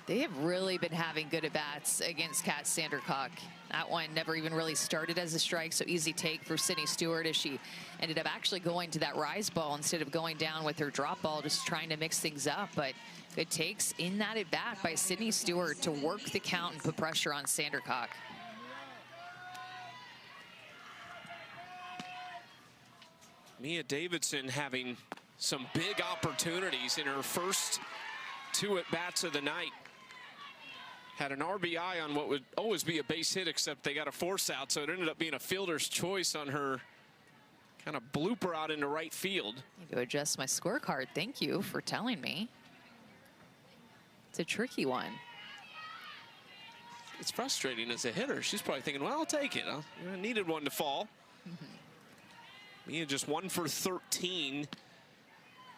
They have really been having good at-bats against Kat Sandercock. That one never even really started as a strike, so easy take for Sydney Stewart as she ended up actually going to that rise ball instead of going down with her drop ball, just trying to mix things up. But good takes in that at-bat by Sydney Stewart to work the count and put pressure on Sandercock.
Mia Davidson having some big opportunities in her first 2 at-bats of the night. Had an RBI on what would always be a base hit, except they got a force out, so it ended up being a fielder's choice on her kind of blooper out into right field.
I need to adjust my scorecard. Thank you for telling me. It's a tricky one.
It's frustrating as a hitter. She's probably thinking, well, I'll take it. I needed one to fall. Mia just 1 for 13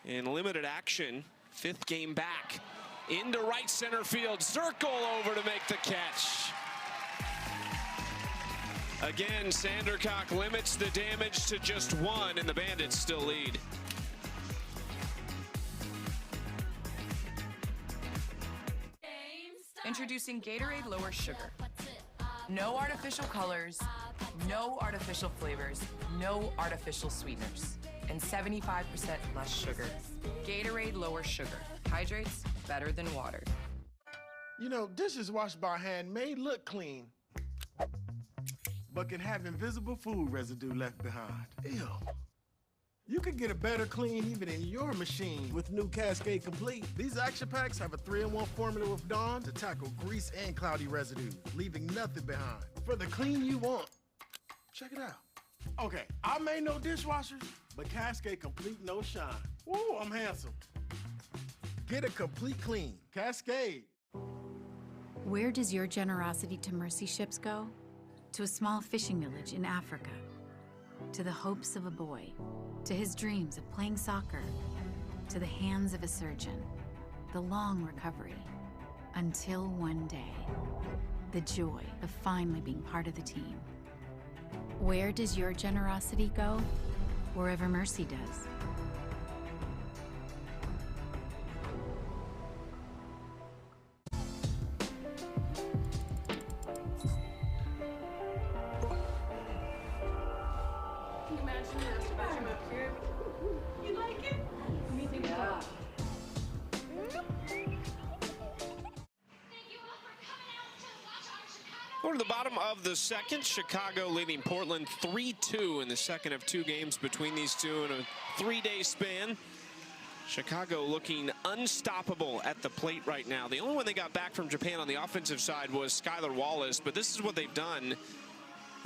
in limited action. 5th game back. Into right center field. Circle over to make the catch. Again, Sandercock limits the damage to just 1, and the Bandits still lead.
Introducing Gatorade Lower Sugar. No artificial colors, no artificial flavors, no artificial sweeteners, and 75% less sugar. Gatorade Lower Sugar. Hydrates better than water.
You know, dishes washed by hand may look clean, but can have invisible food residue left behind. Ew. You can get a better clean even in your machine with new Cascade Complete. These action packs have a 3-in-1 formula with Dawn to tackle grease and cloudy residue, leaving nothing behind. For the clean you want. Check it out. Okay, I may know dishwashers, but Cascade Complete no shine. Woo, I'm handsome. Get a complete clean. Cascade.
Where does your generosity to mercy ships go? To a small fishing village in Africa. To the hopes of a boy. To his dreams of playing soccer. To the hands of a surgeon. The long recovery. Until one day. The joy of finally being part of the team. Where does your generosity go? Wherever mercy does.
We're to the bottom of the second. Chicago leading Portland 3-2 in the second of 2 games between these two in a 3-day span. Chicago looking unstoppable at the plate right now. The only one they got back from Japan on the offensive side was Skylar Wallace, but this is what they've done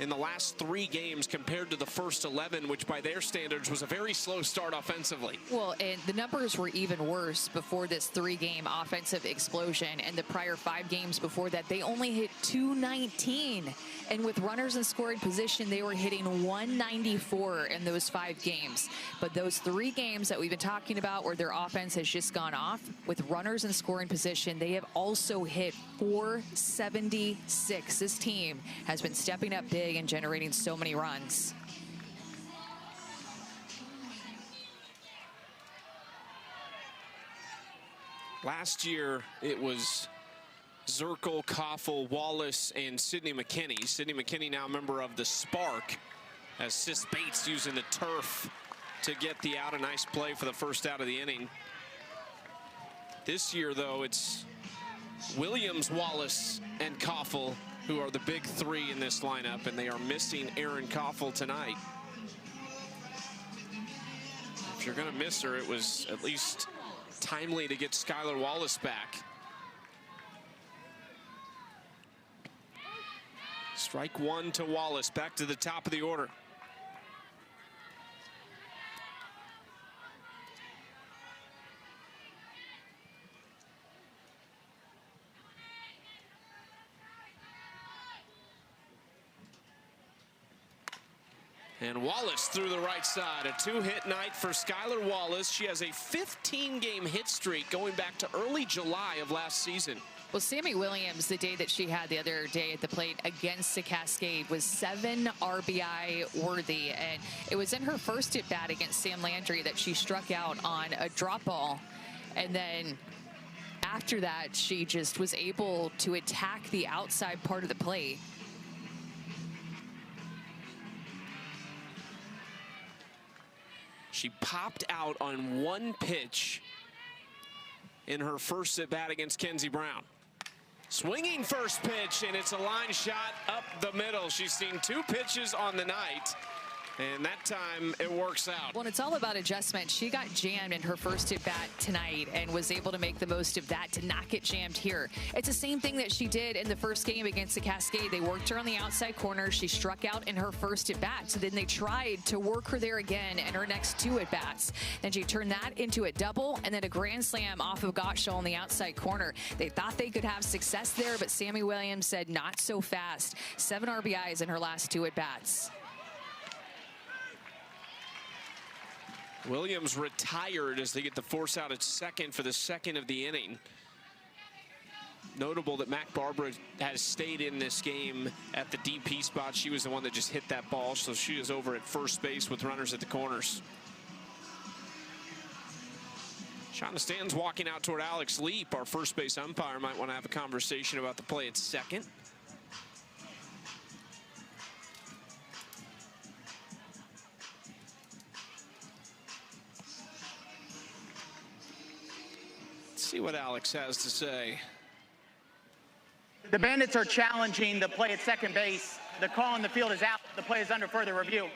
in the last 3 games compared to the first 11, which by their standards was a very slow start offensively.
Well, and the numbers were even worse before this 3-game offensive explosion. And the prior 5 games before that, they only hit 219. And with runners in scoring position, they were hitting 194 in those 5 games. But those 3 games that we've been talking about where their offense has just gone off, with runners in scoring position, they have also hit 476. This team has been stepping up big and generating so many runs.
Last year, it was Zirkle, Koffel, Wallace, and Sydney McKinney. Sydney McKinney now a member of the Spark, as Sis Bates using the turf to get the out. A nice play for the first out of the inning. This year, though, it's Williams, Wallace, and Koffel who are the big 3 in this lineup, and they are missing Erin Koffel tonight. If you're going to miss her, it was at least timely to get Skylar Wallace back. Strike 1 to Wallace, back to the top of the order. And Wallace through the right side. A 2-hit night for Skylar Wallace. She has a 15-game hit streak going back to early July of last season.
Well, Sammy Williams, the day that she had the other day at the plate against the Cascade, was 7 RBI worthy. And it was in her first at-bat against Sam Landry that she struck out on a drop ball. And then after that, she just was able to attack the outside part of the plate.
She popped out on 1 pitch in her first at-bat against Kenzie Brown. Swinging first pitch, and it's a line shot up the middle. She's seen 2 pitches on the night, and that time it works out.
Well, it's all about adjustment. She got jammed in her first at-bat tonight and was able to make the most of that to not get jammed here. It's the same thing that she did in the first game against the Cascade. They worked her on the outside corner. She struck out in her first at-bat. So then they tried to work her there again in her next 2 at-bats. Then she turned that into a double and then a grand slam off of Gottschall on the outside corner. They thought they could have success there, but Sammy Williams said not so fast. 7 RBIs in her last 2 at-bats.
Williams retired as they get the force out at second for the second of the inning. Notable that Mac Barbara has stayed in this game at the DP spot. She was the one that just hit that ball, so she is over at first base with runners at the corners. Shauna Stanton's walking out toward Alex Leap. Our first base umpire might want to have a conversation about the play at second. See what Alex has to say.
The Bandits are challenging the play at second base. The call on the field is out. The play is under further review.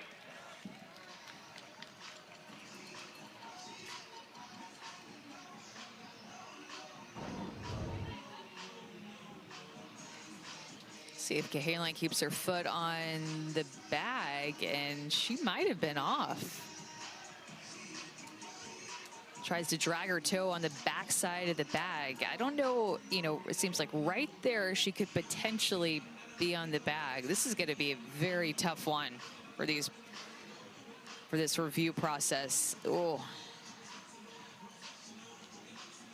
See if Cahalan keeps her foot on the bag, and she might have been off. Tries to drag her toe on the backside of the bag. I don't know, you know, it seems like right there she could potentially be on the bag. This is going to be a very tough one for this review process. Oh.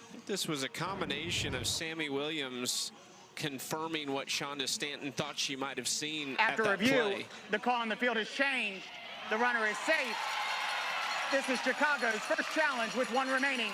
I think this was a combination of Sammy Williams confirming what Shonda Stanton thought she might have seen
After
at that
review,
play.
the call on the field has changed. The runner is safe. This is Chicago's first challenge with 1 remaining.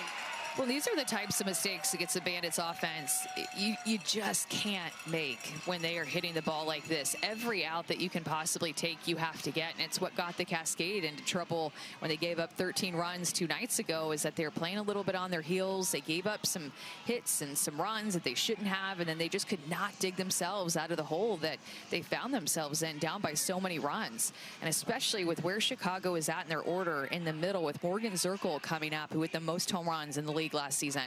Well, these are the types of mistakes against the Bandits offense you just can't make when they are hitting the ball like this. Every out that you can possibly take, you have to get. And it's what got the Cascade into trouble when they gave up 13 runs 2 nights ago, is that they were playing a little bit on their heels. They gave up some hits and some runs that they shouldn't have, and then they just could not dig themselves out of the hole that they found themselves in, down by so many runs. And especially with where Chicago is at in their order in the middle, with Morgan Zirkle coming up, who hit the most home runs in the league last season.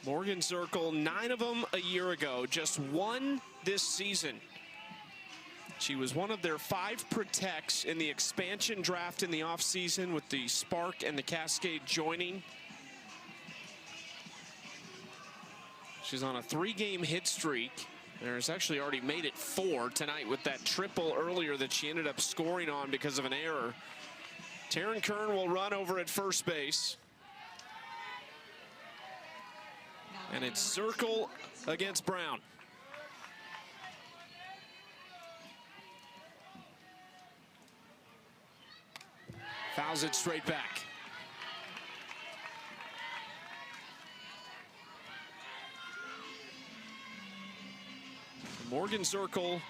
Morgan Zirkle, 9 of them a year ago, just 1 this season. She was one of their 5 protects in the expansion draft in the offseason with the Spark and the Cascade joining. She's on a 3-game hit streak. There's actually already made it 4 tonight with that triple earlier that she ended up scoring on because of an error. Taryn Kern will run over at first base. And it's Zirkle against Brown. Fouls it straight back. Morgan Zirkle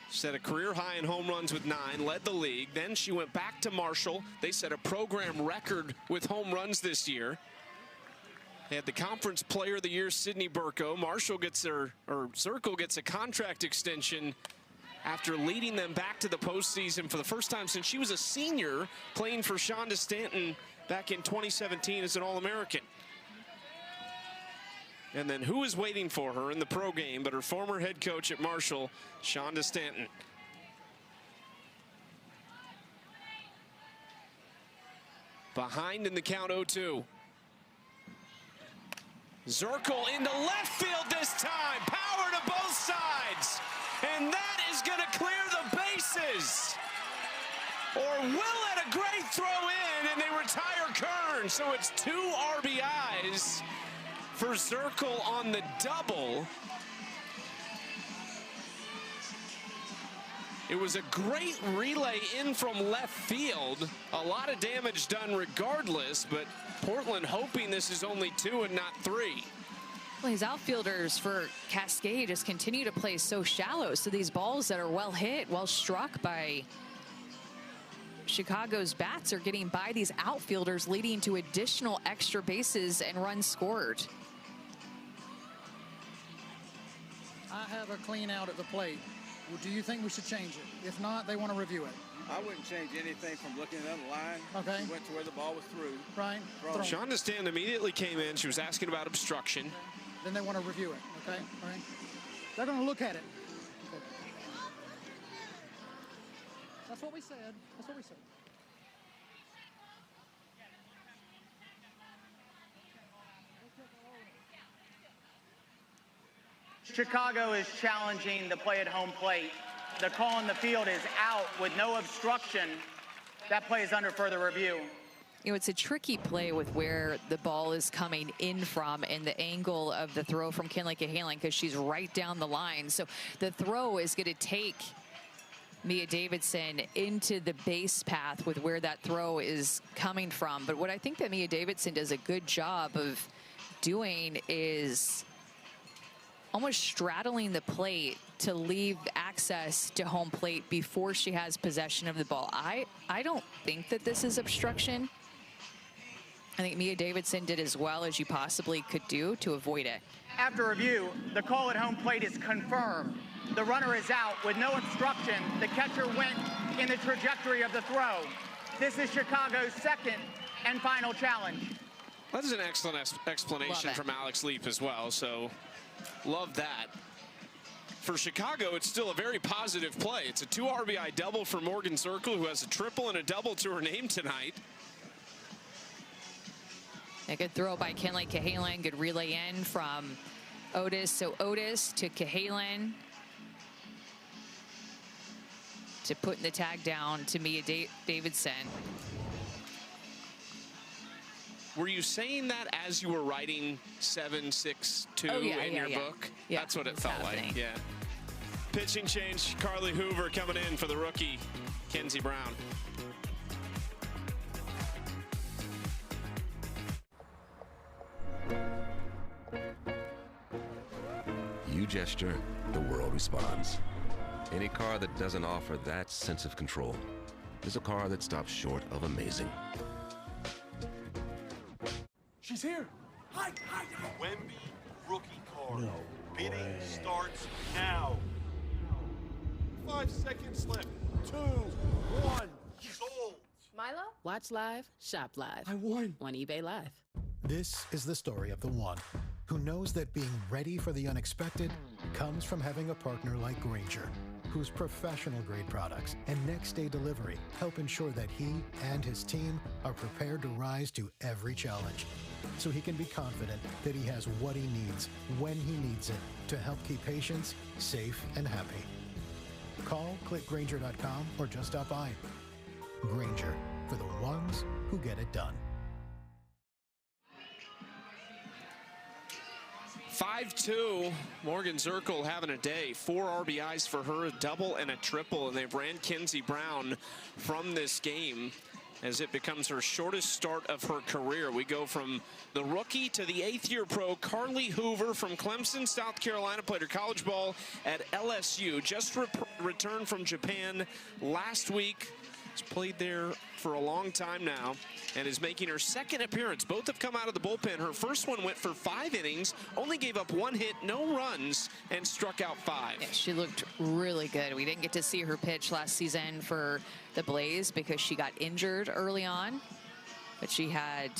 set a career high in home runs with 9, led the league. Then she went back to Marshall. They set a program record with home runs this year. They had the Conference Player of the Year, Sydney Burko. Zirkle gets a contract extension after leading them back to the postseason for the first time since she was a senior, playing for Shonda Stanton back in 2017 as an All-American. And then who is waiting for her in the pro game but her former head coach at Marshall, Shonda Stanton. Behind in the count 0-2. Zirkle into left field this time. Power to both sides. And that is going to clear the bases. Or will it a great throw in and they retire Kern. So it's 2 RBIs for Zirkle on the double. It was a great relay in from left field. A lot of damage done regardless, but Portland hoping this is only 2 and not 3.
Well, these outfielders for Cascade just continue to play so shallow. So these balls that are well hit, well struck by Chicago's bats are getting by these outfielders, leading to additional extra bases and runs scored.
I have a clean out at the plate. Well, do you think we should change it? If not, they want to review it.
I wouldn't change anything from looking at the line.
Okay.
She went to where the ball was through.
Right.
Shonda Stanton immediately came in. She was asking about obstruction.
Okay. Then they want to review it. Okay. All right. They're going to look at it. Okay. That's what we said. That's what we said.
Chicago is challenging the play at home plate. The call on the field is out with no obstruction. That play is under further review.
You know, it's a tricky play with where the ball is coming in from and the angle of the throw from Kinley Cahalan because she's right down the line. So the throw is going to take Mia Davidson into the base path with where that throw is coming from. But what I think that Mia Davidson does a good job of doing is almost straddling the plate to leave access to home plate before she has possession of the ball. I don't think that this is obstruction. I think Mia Davidson did as well as you possibly could do to avoid it.
After review, the call at home plate is confirmed. The runner is out with no obstruction. The catcher went in the trajectory of the throw. This is Chicago's second and final challenge.
That is an excellent explanation from Alex Leap as well, so love that. For Chicago, it's still a very positive play. It's a 2 RBI double for Morgan Zirkle, who has a triple and a double to her name tonight.
A good throw by Kinley Cahalan. Good relay in from Otis. So Otis to Cahalan to putting the tag down to Mia Davidson.
Were you saying that as you were writing 7-6-2 in your book?
Yeah,
that's what it felt like. Yeah. Pitching change. Carly Hoover coming in for the rookie, Kenzie Brown.
You gesture, the world responds. Any car that doesn't offer that sense of control is a car that stops short of amazing.
She's here. Hi.
Wemby rookie card. Bidding starts now. 5 seconds left. 2, 1. Sold.
Milo?
Watch live, shop live.
I won.
On eBay Live.
This is the story of the one.
who knows that being ready for the unexpected comes from having a partner like Grainger, whose professional-grade products and next-day delivery help ensure that he and his team are prepared to rise to every challenge, so he can be confident that he has what he needs when he needs it to help keep patients safe and happy. Call, click Grainger.com, or just stop by. Grainger, for the ones who get it done.
5-2, Morgan Zirkle having a day. 4 RBIs for her, a double and a triple, and they've ran Kinsey Brown from this game as it becomes her shortest start of her career. We go from the rookie to the 8th-year pro. Carly Hoover from Clemson, South Carolina, played her college ball at LSU. Just returned from Japan last week. She's played there for a long time now and is making her second appearance. Both have come out of the bullpen. Her first one went for 5 innings, only gave up 1 hit, no runs, and struck out 5.
Yeah, she looked really good. We didn't get to see her pitch last season for the Blaze because she got injured early on, but she had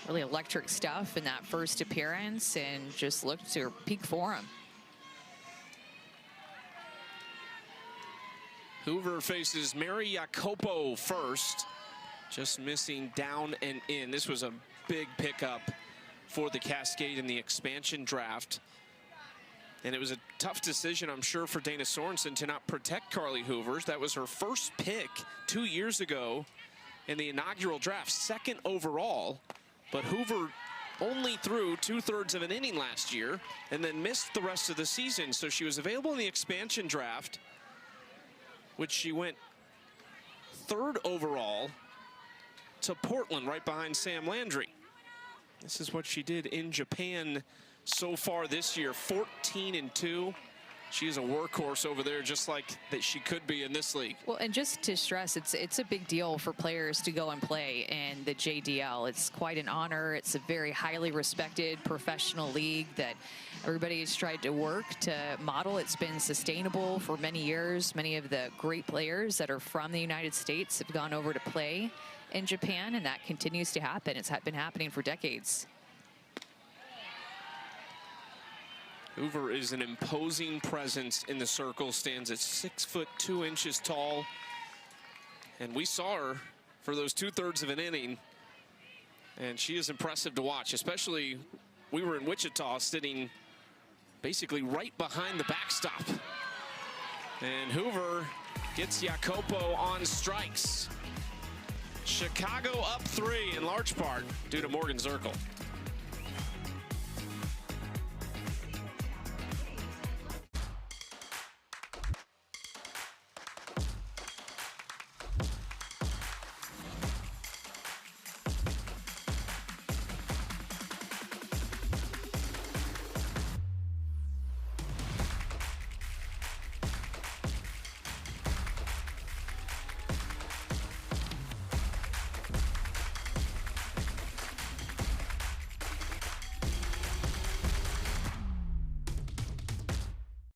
really electric stuff in that first appearance and just looked to her peak form.
Hoover faces Mary Jacopo first, just missing down and in. This was a big pickup for the Cascade in the expansion draft. And it was a tough decision, I'm sure, for Dana Sorensen to not protect Carly Hoover. That was her first pick 2 years ago in the inaugural draft, 2nd overall. But Hoover only threw 2/3 of an inning last year and then missed the rest of the season. So she was available in the expansion draft, which she went 3rd overall to Portland, right behind Sam Landry. This is what she did in Japan so far this year, 14-2. She is a workhorse over there, just like that she could be in this league.
Well, and just to stress, it's a big deal for players to go and play in the JDL. It's quite an honor. It's a very highly respected professional league that everybody has tried to work to model. It's been sustainable for many years. Many of the great players that are from the United States have gone over to play in Japan, and that continues to happen. It's been happening for decades.
Hoover is an imposing presence in the circle, stands at 6'2" tall. And we saw her for those 2/3 of an inning. And she is impressive to watch, especially we were in Wichita sitting basically right behind the backstop. And Hoover gets Jacopo on strikes. Chicago up 3 in large part due to Morgan Zirkle.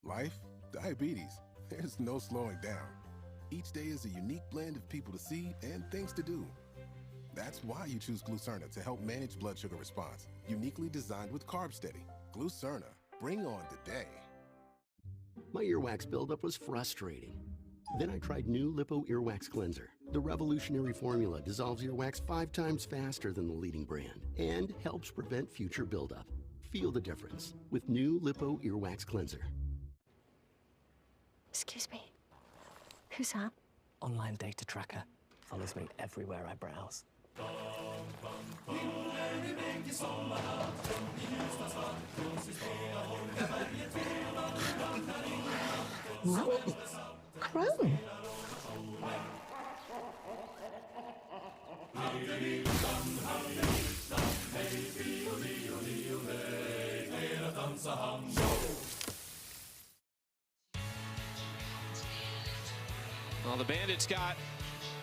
Life, diabetes, there's no slowing down. Each day is a unique blend of people to see and things to do. That's why you choose Glucerna to help manage blood sugar response. Uniquely designed with Carb Steady. Glucerna, bring on the day.
My earwax buildup was frustrating. Then I tried new Lipo Earwax Cleanser. The revolutionary formula dissolves earwax 5 times faster than the leading brand and helps prevent future buildup. Feel the difference with new Lipo Earwax Cleanser.
Excuse me. Who's that? Online data tracker. Follows me everywhere I browse. Mummy? Chrome?
Well, the Bandits got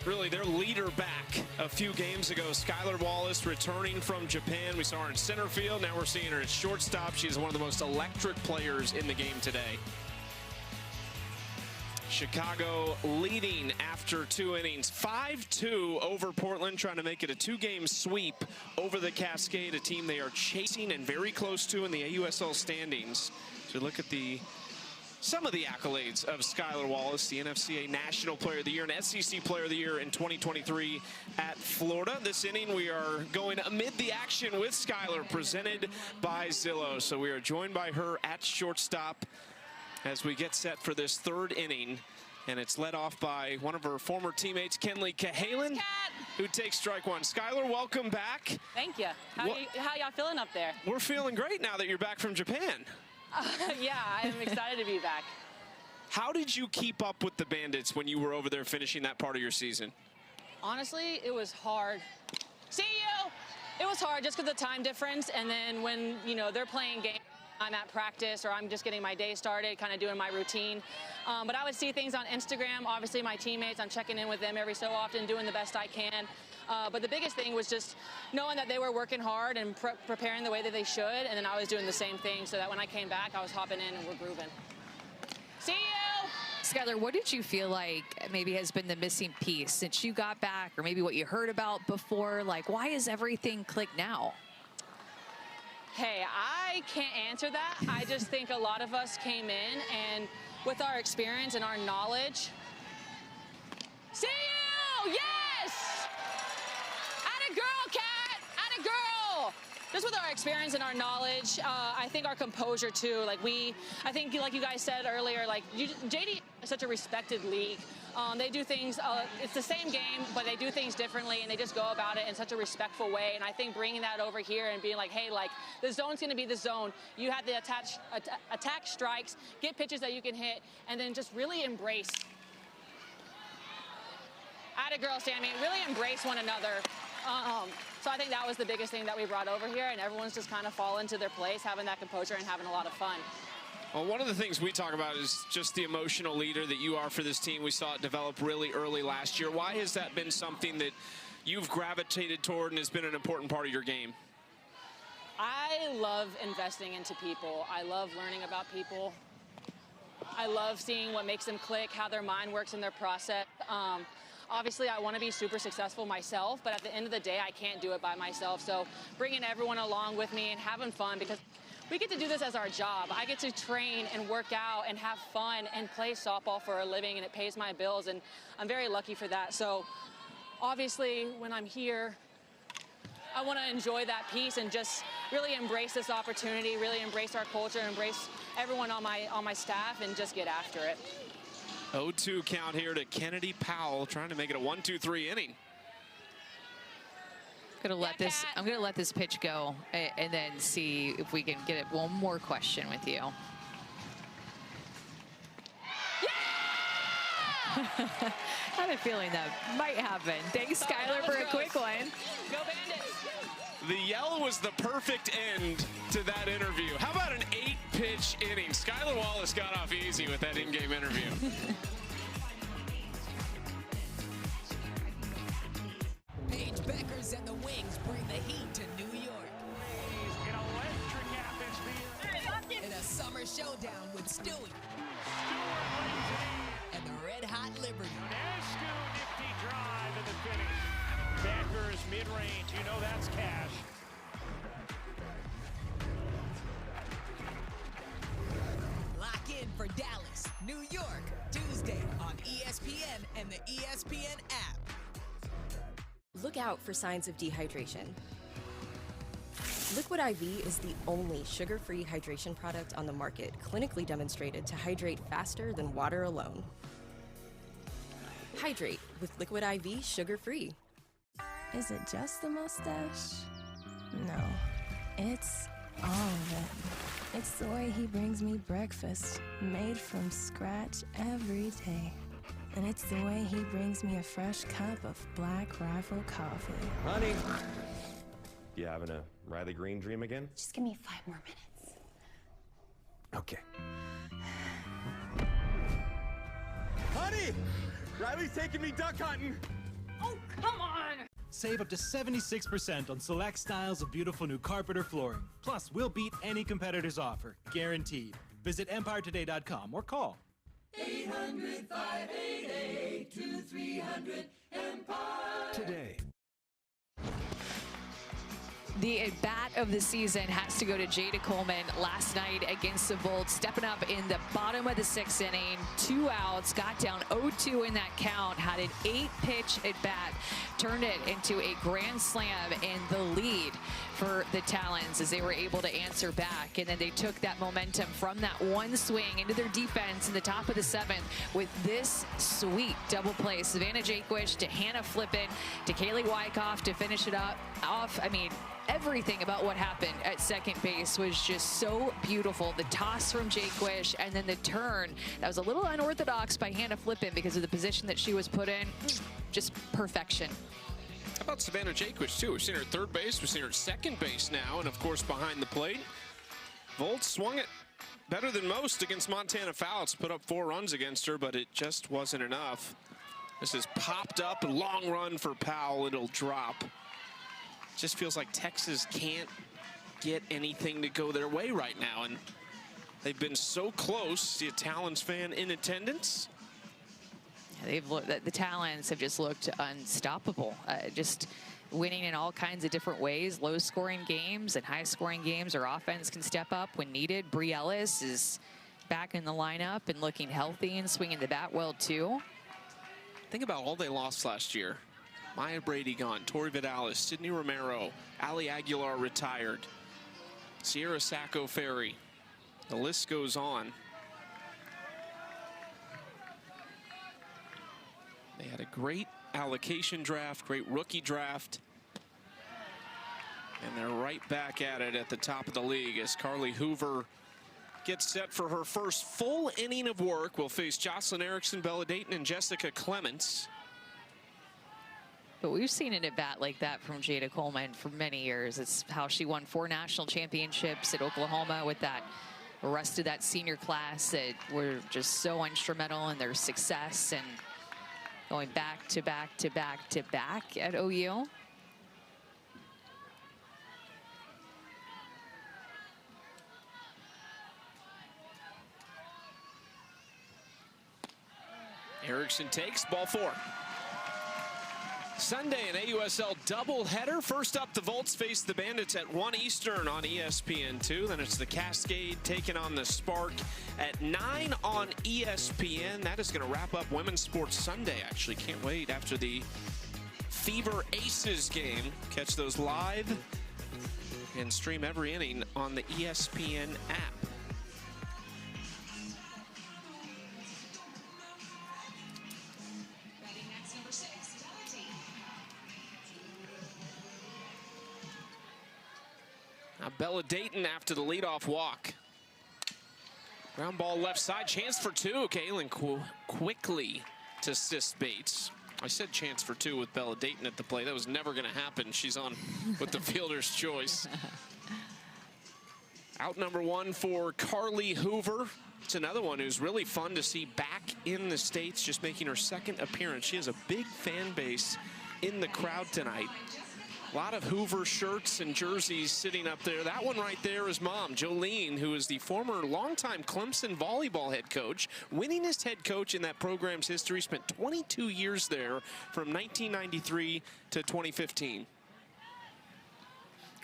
really their leader back a few games ago. Skylar Wallace returning from Japan. We saw her in center field. Now we're seeing her at shortstop. She's one of the most electric players in the game today. Chicago leading after 2 innings, 5-2 over Portland, trying to make it a 2-game sweep over the Cascade, a team they are chasing and very close to in the AUSL standings. So look at some of the accolades of Skylar Wallace, the NFCA National Player of the Year and SEC Player of the Year in 2023 at Florida. This inning, we are going amid the action with Skylar, presented by Zillow. So we are joined by her at shortstop as we get set for this 3rd inning. And it's led off by one of her former teammates, Kenley Cahalan, who takes strike 1. Skylar, welcome back.
Thank you. How y'all feeling up there?
We're feeling great now that you're back from Japan.
Yeah, I'm excited to be back.
How did you keep up with the Bandits when you were over there finishing that part of your season?
Honestly, it was hard. See you! It was hard just because of the time difference, and then when, you know, they're playing games, I'm at practice or I'm just getting my day started, kind of doing my routine. But I would see things on Instagram, obviously my teammates, I'm checking in with them every so often, doing the best I can. But the biggest thing was just knowing that they were working hard and preparing the way that they should, and then I was doing the same thing so that when I came back, I was hopping in and we're grooving. See you!
Skylar, what did you feel like maybe has been the missing piece since you got back, or maybe what you heard about before? Like, why is everything click now?
Hey, I can't answer that. I just think a lot of us came in, and with our experience and our knowledge. See you! Yes! Atta girl, Kat! Atta girl! Just with our experience and our knowledge, I think our composure too. Like I think like you guys said earlier, like JD is such a respected league. They do things, it's the same game, but they do things differently, and they just go about it in such a respectful way. And I think bringing that over here and being like, hey, like, the zone's going to be the zone. You have to attack strikes, get pitches that you can hit, and then just really embrace. Atta girl, Sammy, really embrace one another. So I think that was the biggest thing that we brought over here, and everyone's just kind of fallen into their place, having that composure and having a lot of fun.
Well, one of the things we talk about is just the emotional leader that you are for this team. We saw it develop really early last year. Why has that been something that you've gravitated toward and has been an important part of your game?
I love investing into people. I love learning about people. I love seeing what makes them click, how their mind works in their process. Obviously, I want to be super successful myself, but at the end of the day, I can't do it by myself. So bringing everyone along with me and having fun, because we get to do this as our job. I get to train and work out and have fun and play softball for a living, and it pays my bills, and I'm very lucky for that. So obviously, when I'm here, I want to enjoy that piece and just really embrace this opportunity, really embrace our culture, embrace everyone on my staff, and just get after it.
0-2 count here to Kennedy Powell, trying to make it a 1-2-3 inning.
I'm gonna let this pitch go and then see if we can get it one more question with you. Yeah! I had a feeling that might happen. Thanks, Skylar, for a quick one.
Go Bandits!
The yell was the perfect end to that interview. How about an 8-pitch inning? Skylar Wallace got off easy with that in-game interview.
Paige Beckers and the Wings bring the heat to New York.
An electric atmosphere.
In a summer showdown with Stewie. And the Red Hot Liberty.
Nescu, nifty drive in the finish. Beckers mid-range, you know that's cash.
Lock in for Dallas, New York, Tuesday on ESPN and the ESPN app.
Look out for signs of dehydration. Liquid IV is the only sugar-free hydration product on the market clinically demonstrated to hydrate faster than water alone. Hydrate with Liquid IV sugar-free.
Is it just the mustache? No, it's all of it. It's the way he brings me breakfast, made from scratch every day. And it's the way he brings me a fresh cup of Black Rifle coffee.
Honey, you having a Riley Green dream again?
Just give me 5 more minutes.
Okay.
Honey, Riley's taking me duck hunting.
Oh, come on!
Save up to 76% on select styles of beautiful new carpet or flooring. Plus, we'll beat any competitor's offer, guaranteed. Visit EmpireToday.com or call
800-588-2300 Today.
The at-bat of the season has to go to Jada Coleman last night against the Volts, stepping up in the bottom of the 6th inning, 2 outs, got down 0-2 in that count, had an 8-pitch at-bat, turned it into a grand slam in the lead for the Talons as they were able to answer back. And then they took that momentum from that one swing into their defense in the top of the 7th with this sweet double play. Savannah Jaquish to Hannah Flippin to Kaylee Wyckoff to finish it off. I mean, everything about what happened at second base was just so beautiful. The toss from Jaquish and then the turn. That was a little unorthodox by Hannah Flippin because of the position that she was put in. Just perfection.
How about Savannah Jaquish, too? We've seen her at third base. We've seen her at second base now, and, of course, behind the plate. Volts swung it better than most against Montana Fouts. Put up 4 runs against her, but it just wasn't enough. This is popped up. A long run for Powell. It'll drop. Just feels like Texas can't get anything to go their way right now, and they've been so close. See a Talons fan in attendance.
They've looked, the Talons have just looked unstoppable, just winning in all kinds of different ways, low-scoring games and high-scoring games. Their offense can step up when needed. Bree Ellis is back in the lineup and looking healthy and swinging the bat well, too.
Think about all they lost last year. Maya Brady gone, Tori Vidalis, Sydney Romero, Ali Aguilar retired, Sierra Sacco Ferry. The list goes on. They had a great allocation draft, great rookie draft. And they're right back at it at the top of the league as Carly Hoover gets set for her first full inning of work. We'll face Jocelyn Erickson, Bella Dayton, and Jessica Clements.
But we've seen an at-bat like that from Jada Coleman for many years. It's how she won 4 national championships at Oklahoma with that rest of that senior class that were just so instrumental in their success and going back to back to back to back at OU.
Erickson takes ball 4. Sunday, an AUSL doubleheader. First up, the Volts face the Bandits at 1 Eastern on ESPN2. Then it's the Cascade taking on the Spark at 9 on ESPN. That is going to wrap up Women's Sports Sunday, actually. Can't wait after the Fever Aces game. Catch those live and stream every inning on the ESPN app. Now Bella Dayton after the leadoff walk. Ground ball left side, chance for 2. Kaylin quickly to assist Bates. I said chance for 2 with Bella Dayton at the plate. That was never going to happen. She's on with the fielder's choice. Out number 1 for Carly Hoover. It's another one who's really fun to see back in the States, just making her 2nd appearance. She has a big fan base in the crowd tonight. A lot of Hoover shirts and jerseys sitting up there. That one right there is mom, Jolene, who is the former longtime Clemson volleyball head coach, winningest head coach in that program's history, spent 22 years there from 1993 to 2015.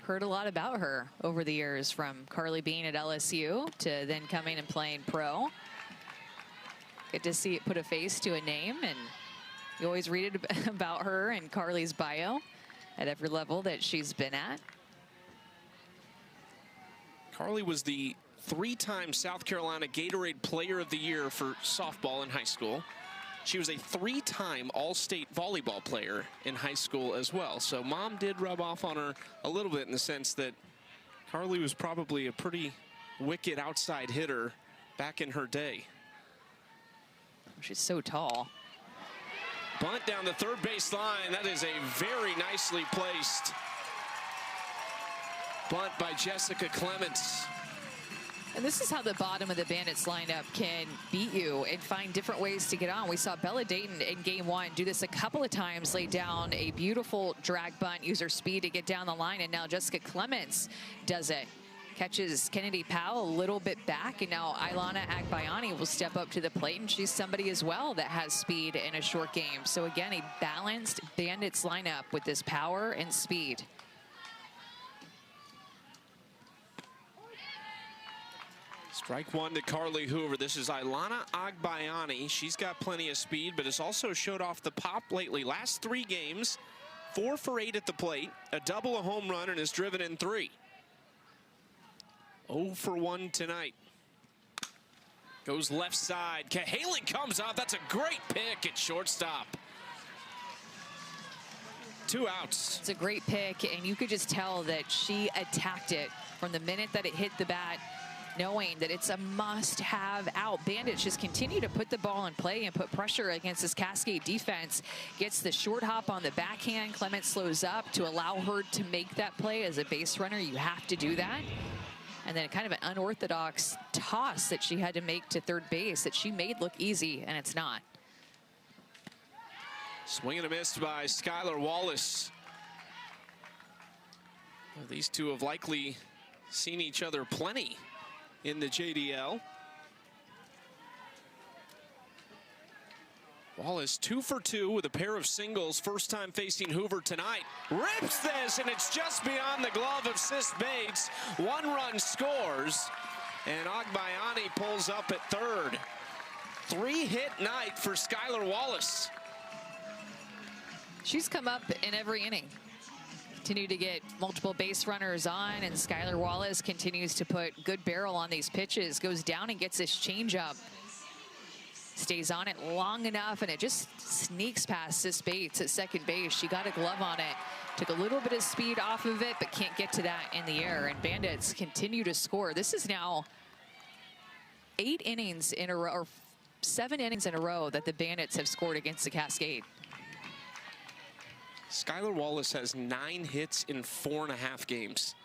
Heard a lot about her over the years, from Carly being at LSU to then coming and playing pro. Get to see it put a face to a name, and you always read it about her and Carly's bio at every level that she's been at.
Carly was the 3-time South Carolina Gatorade Player of the Year for softball in high school. She was a 3-time All-State volleyball player in high school as well. So mom did rub off on her a little bit in the sense that Carly was probably a pretty wicked outside hitter back in her day.
She's so tall.
Bunt down the third base line. That is a very nicely placed bunt by Jessica Clements.
And this is how the bottom of the Bandits lineup can beat you and find different ways to get on. We saw Bella Dayton in game 1 do this a couple of times, lay down a beautiful drag bunt, use her speed to get down the line, and now Jessica Clements does it. catches Kennedy Powell a little bit back, and now Ailana Agbayani will step up to the plate, and she's somebody as well that has speed in a short game. So again, a balanced Bandits lineup with this power and speed.
Strike one to Carly Hoover. This is Ailana Agbayani. She's got plenty of speed, but has also showed off the pop lately. Last 3 games, 4 for 8 at the plate, a double, a home run, and has driven in 3. 0 for 1 tonight. Goes left side. Cahalan comes up. That's a great pick at shortstop. 2 outs.
It's a great pick, and you could just tell that she attacked it from the minute that it hit the bat, knowing that it's a must-have out. Bandits just continue to put the ball in play and put pressure against this Cascade defense. Gets the short hop on the backhand. Clement slows up to allow her to make that play. As a base runner, you have to do that. And then kind of an unorthodox toss that she had to make to third base that she made look easy, and it's not.
Swing and a miss by Skylar Wallace. Well, these two have likely seen each other plenty in the JDL. Wallace 2 for 2 with a pair of singles. First time facing Hoover tonight. Rips this, and it's just beyond the glove of Sis Bates. 1 run scores, and Agbayani pulls up at third. 3-hit night for Skylar Wallace.
She's come up in every inning. Continue to get multiple base runners on, and Skylar Wallace continues to put good barrel on these pitches. Goes down and gets this changeup. Stays on it long enough, and it just sneaks past Sis Bates at second base. She got a glove on it. Took a little bit of speed off of it, but can't get to that in the air. And Bandits continue to score. This is now 8 innings in a row, or 7 innings in a row that the Bandits have scored against the Cascade.
Skylar Wallace has 9 hits in 4.5 games.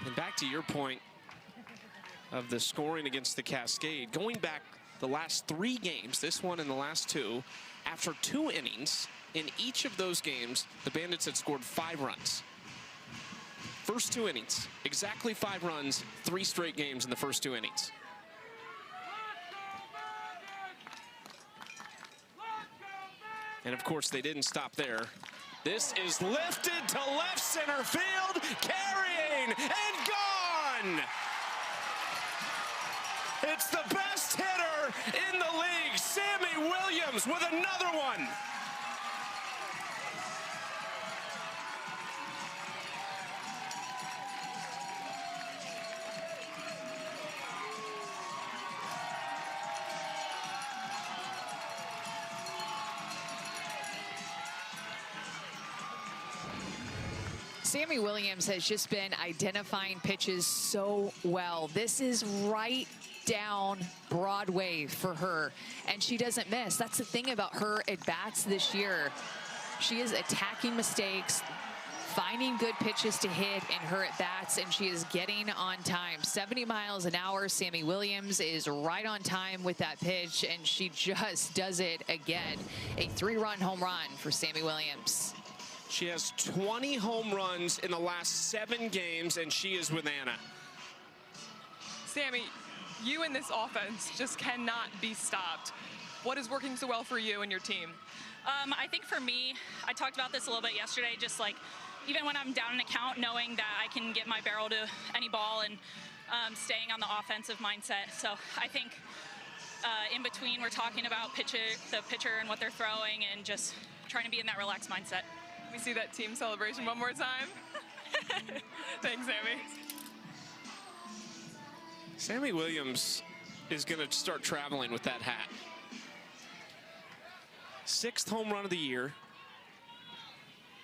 And back to your point of the scoring against the Cascade, going back the last 3 games, this one and the last 2, after 2 innings, in each of those games, the Bandits had scored 5 runs. First 2 innings, exactly 5 runs, 3 straight games in the first 2 innings. And of course, they didn't stop there. This is lifted to left center field, carrying and gone. It's the best hitter in the league, Sammy Williams, with another one.
Sammy Williams has just been identifying pitches so well. This is right down Broadway for her, and she doesn't miss. That's the thing about her at-bats this year. She is attacking mistakes, finding good pitches to hit in her at-bats, and she is getting on time. 70 miles an hour. Sammy Williams is right on time with that pitch, and she just does it again. A 3-run home run for Sammy Williams.
She has 20 home runs in the last 7 games, and she is with Anna.
Sammy, you and this offense just cannot be stopped. What is working so well for you and your team?
I think for me, I talked about this a little bit yesterday, just like even when I'm down an account, knowing that I can get my barrel to any ball and staying on the offensive mindset. So I think in between, we're talking about the pitcher and what they're throwing and just trying to be in that relaxed mindset.
We see that team celebration one more time. Thanks, Sammy.
Sammy Williams is going to start traveling with that hat. 6th home run of the year.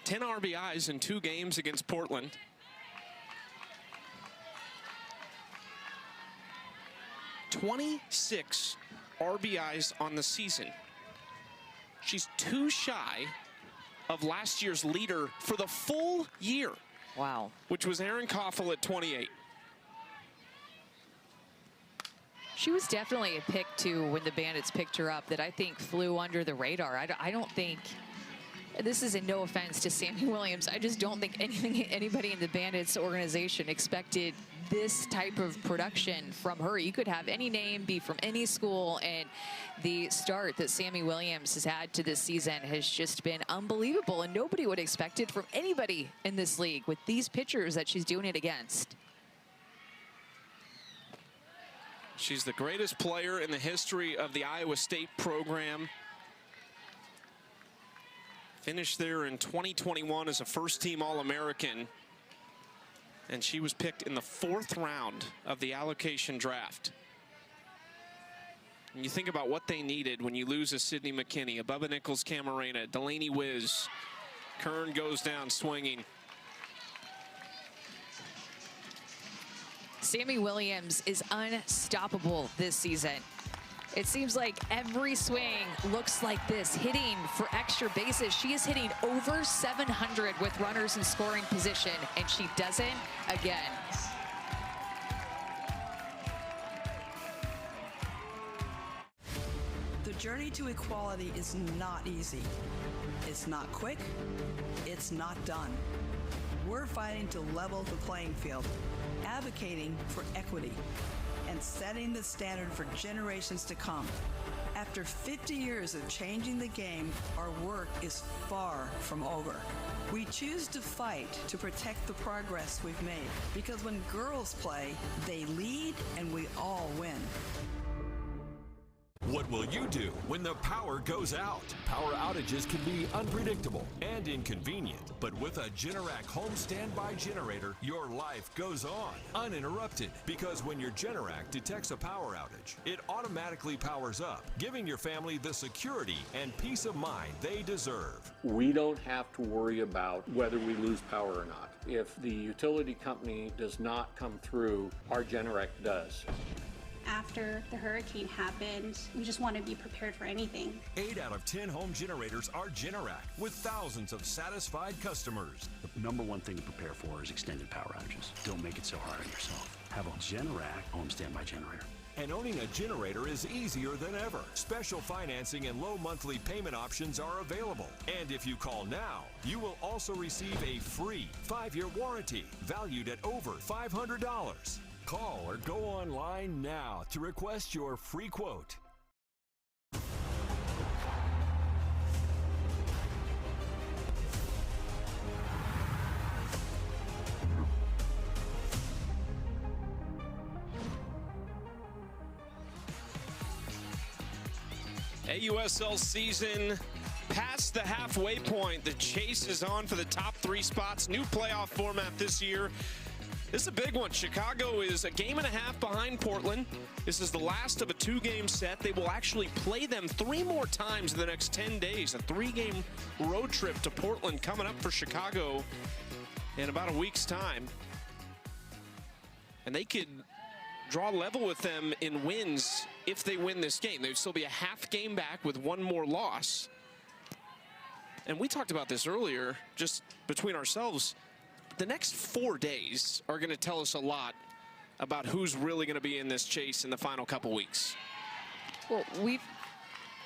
10 RBIs in 2 games against Portland. $26 RBIs on the season. She's 2 shy of last year's leader for the full year.
Wow.
Which was Aaron Koffel at 28.
She was definitely a pick, too, when the Bandits picked her up that I think flew under the radar. I don't think, this is no offense to Sammy Williams, I just don't think anybody in the Bandits organization expected this type of production from her. You could have any name, be from any school, and the start that Sammy Williams has had to this season has just been unbelievable, and nobody would expect it from anybody in this league with these pitchers that she's doing it against.
She's the greatest player in the history of the Iowa State program. Finished there in 2021 as a first-team All-American. And she was picked in the 4th round of the allocation draft. And you think about what they needed when you lose a Sydney McKinney, a Bubba Nichols-Camarena, Delaney Wiz. Kern goes down swinging.
Sammy Williams is unstoppable this season. It seems like every swing looks like this, hitting for extra bases. She is hitting over 700 with runners in scoring position, and she does it again.
The journey to equality is not easy. It's not quick. It's not done. We're fighting to level the playing field, advocating for equity, and setting the standard for generations to come. After 50 years of changing the game, our work is far from over. We choose to fight to protect the progress we've made, because when girls play, they lead and we all win.
What will you do when the power goes out? Power outages can be unpredictable and inconvenient, but with a Generac home standby generator, your life goes on uninterrupted, because when your Generac detects a power outage, it automatically powers up, giving your family the security and peace of mind they deserve.
We don't have to worry about whether we lose power or not. If the utility company does not come through, our Generac does.
After the hurricane happened, we just want to be prepared for anything.
8 out of 10 home generators are Generac, with thousands of satisfied customers.
The number one thing to prepare for is extended power outages. Don't make it so hard on yourself. Have a Generac home standby generator.
And owning a generator is easier than ever. Special financing and low monthly payment options are available. And if you call now, you will also receive a free 5-year warranty valued at over $500. Call or go online now to request your free quote.
AUSL season past the halfway point. The chase is on for the top 3 spots. New playoff format this year. This is a big one. Chicago is a game and a half behind Portland. This is the last of a 2-game set. They will actually play them 3 more times in the next 10 days. A 3-game road trip to Portland coming up for Chicago in about a week's time. And they could draw level with them in wins if they win this game. They'd still be a half game back with 1 more loss. And we talked about this earlier, just between ourselves. The next 4 days are going to tell us a lot about who's really going to be in this chase in the final couple weeks.
Well, we've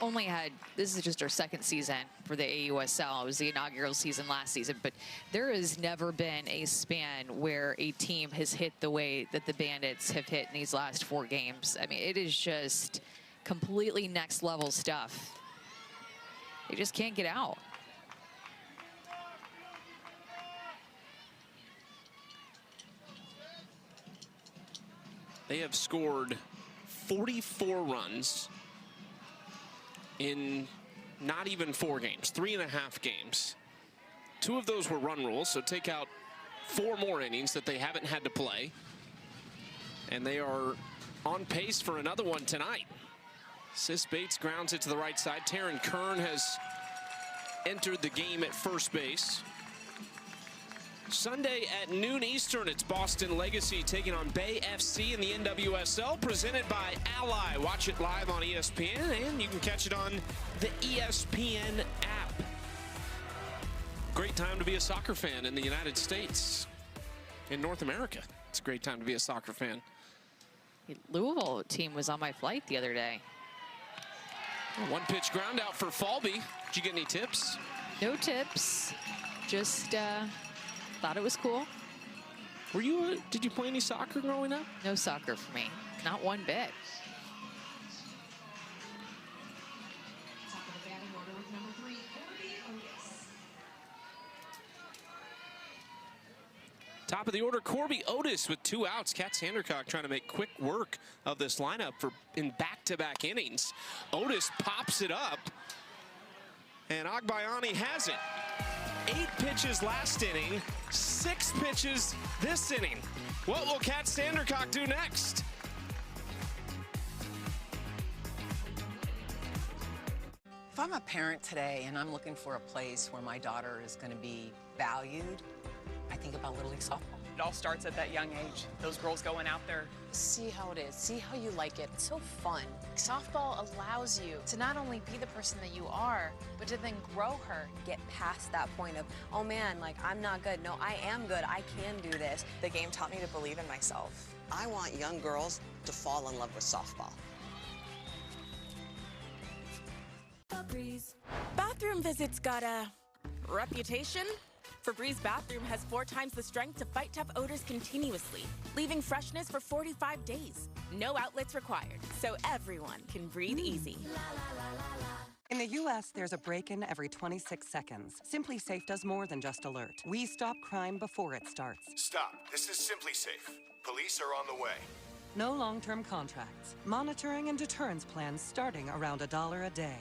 only had, this is just our 2nd season for the AUSL. It was the inaugural season last season, but there has never been a span where a team has hit the way that the Bandits have hit in these last 4 games. I mean, it is just completely next level stuff. They just can't get out.
They have scored 44 runs in not even 4 games, 3.5 games. 2 of those were run rules, so take out 4 more innings that they haven't had to play. And they are on pace for another one tonight. Sis Bates grounds it to the right side. Taryn Kern has entered the game at first base. Sunday at noon Eastern, it's Boston Legacy taking on Bay FC in the NWSL, presented by Ally. Watch it live on ESPN, and you can catch it on the ESPN app. Great time to be a soccer fan in the United States, in North America. It's a great time to be a soccer fan.
Louisville team was on my flight the other day.
One pitch ground out for Falby. Did you get any tips?
No tips. Just thought it was cool.
Were you? Did you play any soccer growing up?
No soccer for me. Not one bit.
Top of the order, Corby Otis with 2 outs. Kat Sandercock trying to make quick work of this lineup in back-to-back innings. Otis pops it up, and Agbayani has it. 8 pitches last inning, 6 pitches this inning. What will Kat Sandercock do next?
If I'm a parent today and I'm looking for a place where my daughter is going to be valued, I think about Little League softball.
It all starts at that young age. Those girls going out there.
See how it is. See how you like it. It's so fun. Softball allows you to not only be the person that you are, but to then grow her.
Get past that point of, oh man, like I'm not good. No, I am good. I can do this.
The game taught me to believe in myself.
I want young girls to fall in love with softball.
Bathroom visits got a reputation. Febreze bathroom has 4 times the strength to fight tough odors continuously, leaving freshness for 45 days. No outlets required, so everyone can breathe easy.
In the U.S., there's a break-in every 26 seconds. Simply Safe does more than just alert. We stop crime before it starts.
Stop. This is Simply Safe. Police are on the way.
No long-term contracts. Monitoring and deterrence plans starting around $1 a day.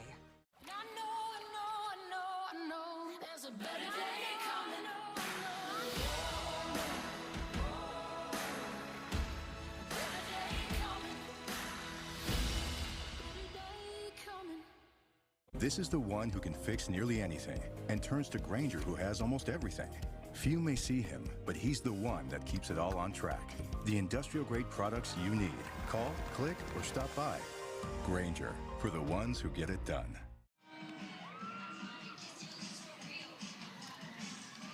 This is the one who can fix nearly anything and turns to Grainger, who has almost everything. Few may see him, but he's the one that keeps it all on track. The industrial-grade products you need. Call, click, or stop by. Grainger, for the ones who get it done.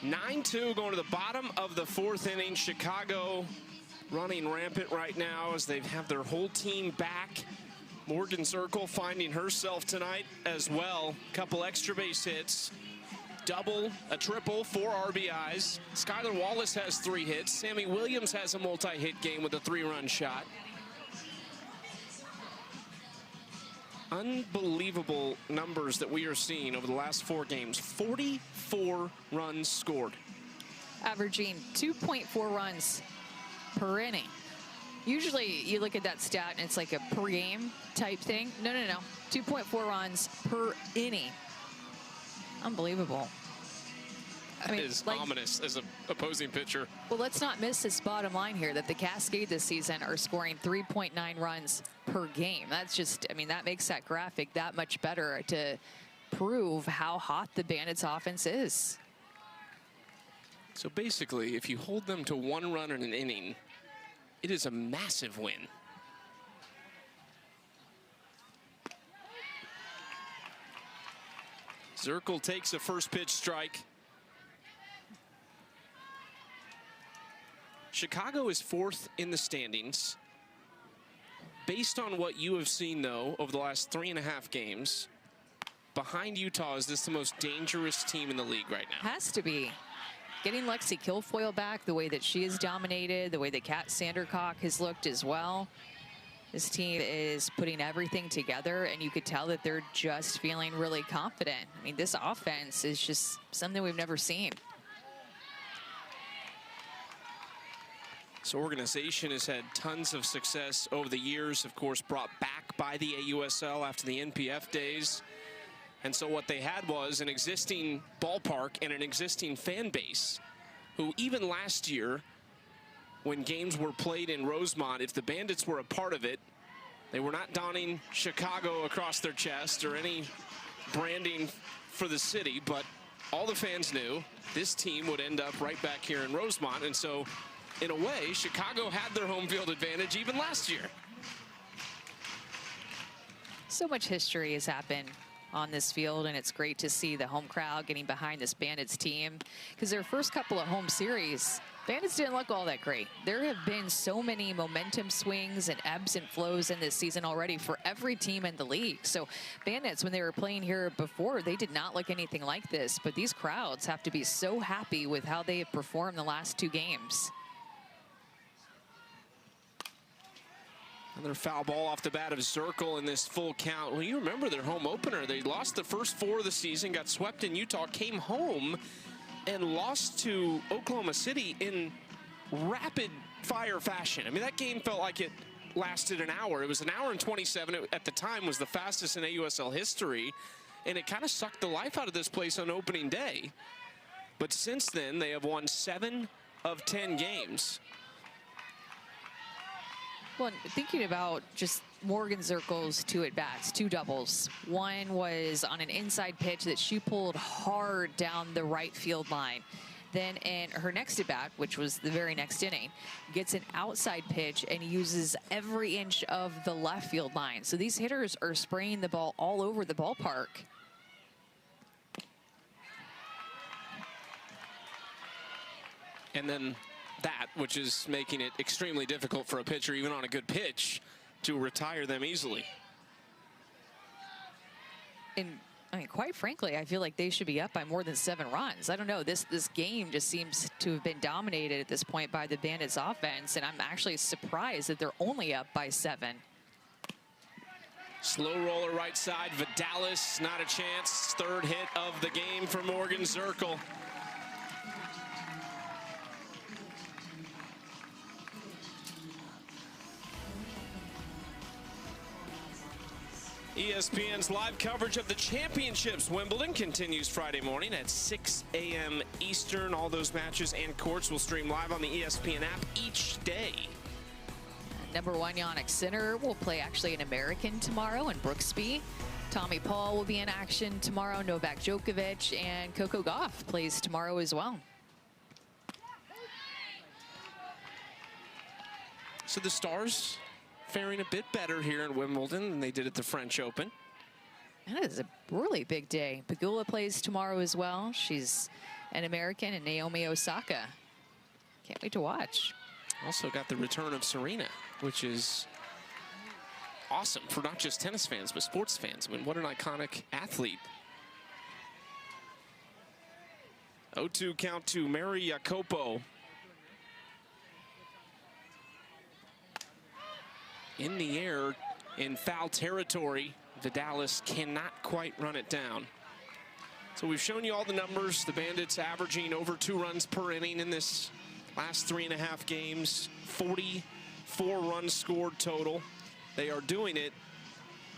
9-2 going to the bottom of the 4th inning. Chicago running rampant right now as they have their whole team back. Morgan Zirkle finding herself tonight as well. Couple extra base hits. Double, a triple, 4 RBIs. Skylar Wallace has 3 hits. Sammy Williams has a multi-hit game with a 3-run shot. Unbelievable numbers that we are seeing over the last 4 games. 44 runs scored.
Averaging 2.4 runs per inning. Usually you look at that stat and it's like a per game type thing. No. 2.4 runs per inning. Unbelievable.
That is ominous as an opposing pitcher.
Well, let's not miss this bottom line here that the Cascade this season are scoring 3.9 runs per game. That's just, I mean, that makes that graphic that much better to prove how hot the Bandits offense is.
So basically, if you hold them to 1 run in an inning, it is a massive win. Zirkle takes a first pitch strike. Chicago is 4th in the standings. Based on what you have seen, though, over the last 3.5 games, behind Utah, is this the most dangerous team in the league right now?
Has to be. Getting Lexi Kilfoyle back, the way that she has dominated, the way that Kat Sandercock has looked as well. This team is putting everything together, and you could tell that they're just feeling really confident. I mean, this offense is just something we've never seen.
This organization has had tons of success over the years, of course, brought back by the AUSL after the NPF days. And so what they had was an existing ballpark and an existing fan base who even last year, when games were played in Rosemont, if the Bandits were a part of it, they were not donning Chicago across their chest or any branding for the city, but all the fans knew this team would end up right back here in Rosemont. And so, in a way, Chicago had their home field advantage even last year.
So much history has happened on this field, and it's great to see the home crowd getting behind this Bandits team, because their first couple of home series, Bandits didn't look all that great. There have been so many momentum swings and ebbs and flows in this season already for every team in the league. So Bandits, when they were playing here before, they did not look anything like this, but these crowds have to be so happy with how they have performed the last 2 games.
Another foul ball off the bat of Zirkle in this full count. Well, you remember their home opener. They lost the first 4 of the season, got swept in Utah, came home and lost to Oklahoma City in rapid fire fashion. I mean, that game felt like it lasted an hour. It was an hour and 27. It, at the time, was the fastest in AUSL history, and it kind of sucked the life out of this place on opening day. But since then, they have won 7 of 10 games.
Well, thinking about just Morgan Zirkle's 2 at-bats, 2 doubles. One was on an inside pitch that she pulled hard down the right field line. Then in her next at-bat, which was the very next inning, gets an outside pitch and uses every inch of the left field line. So these hitters are spraying the ball all over the ballpark.
And then that, which is making it extremely difficult for a pitcher, even on a good pitch, to retire them easily.
And I mean, quite frankly, I feel like they should be up by more than 7 runs. I don't know, this game just seems to have been dominated at this point by the Bandits offense, and I'm actually surprised that they're only up by 7.
Slow roller right side, Vidalis, not a chance. 3rd hit of the game for Morgan Zirkle. ESPN's live coverage of the championships Wimbledon continues Friday morning at 6 a.m. Eastern. All those matches and courts will stream live on the ESPN app each day.
Number 1 Jannik Sinner will play actually an American tomorrow in Brooksby. Tommy Paul will be in action tomorrow. Novak Djokovic and Coco Gauff plays tomorrow as well.
So the Stars faring a bit better here in Wimbledon than they did at the French Open.
That is a really big day. Pegula plays tomorrow as well. She's an American, and Naomi Osaka. Can't wait to watch.
Also got the return of Serena, which is awesome for not just tennis fans, but sports fans. I mean, what an iconic athlete. 0-2 count to Mary Jacopo. In the air in foul territory. Vidalis cannot quite run it down. So we've shown you all the numbers. The Bandits averaging over 2 runs per inning in this last 3.5 games. 44 runs scored total. They are doing it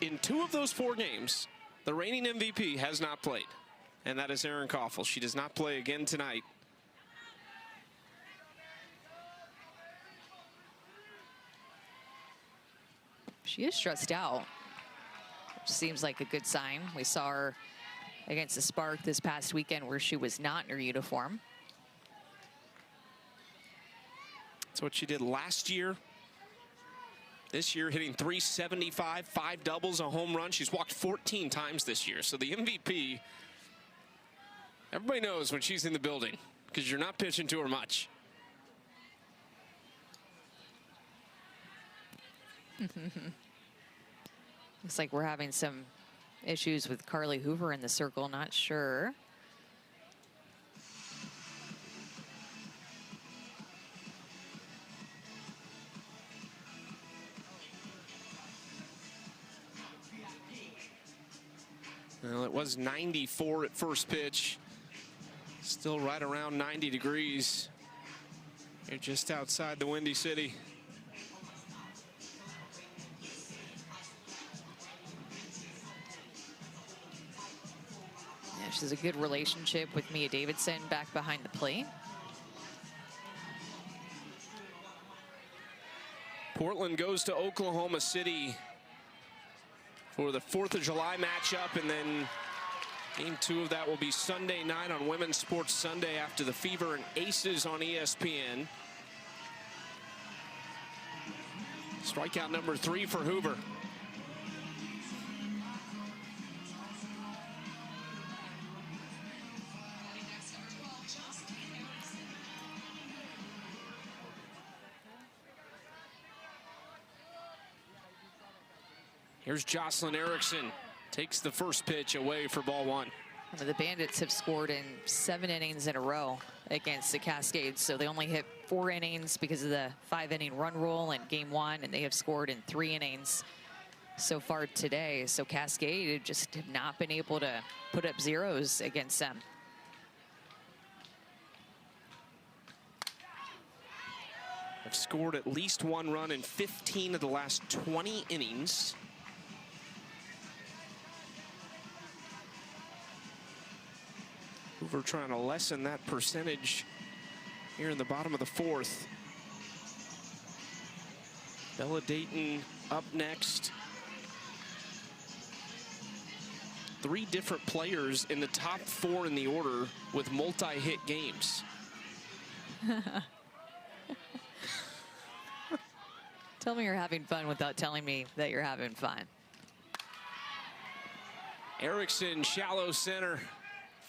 in 2 of those 4 games. The reigning MVP has not played, and that is Erin Koffel. She does not play again tonight.
She is stressed out, which seems like a good sign. We saw her against the Spark this past weekend where she was not in her uniform.
That's what she did last year. This year hitting .375, 5 doubles, a home run. She's walked 14 times this year. So the MVP, everybody knows when she's in the building because you're not pitching to her much.
Looks like we're having some issues with Carly Hoover in the circle, not sure.
Well, it was 94 at first pitch. Still right around 90 degrees. You're just outside the Windy City.
She has a good relationship with Mia Davidson back behind the plate.
Portland goes to Oklahoma City for the 4th of July matchup, and then game 2 of that will be Sunday night on Women's Sports Sunday after the Fever and Aces on ESPN. Strikeout number 3 for Hoover. Here's Jocelyn Erickson. Takes the first pitch away for ball one.
The Bandits have scored in 7 innings in a row against the Cascade, so they only hit 4 innings because of the 5-inning run rule in game 1, and they have scored in 3 innings so far today. So Cascade just have not been able to put up zeros against them.
Have scored at least 1 run in 15 of the last 20 innings. Hoover trying to lessen that percentage here in the bottom of the 4th. Bella Dayton up next. 3 different players in the top 4 in the order with multi-hit games.
Tell me you're having fun without telling me that you're having fun.
Erickson, shallow center.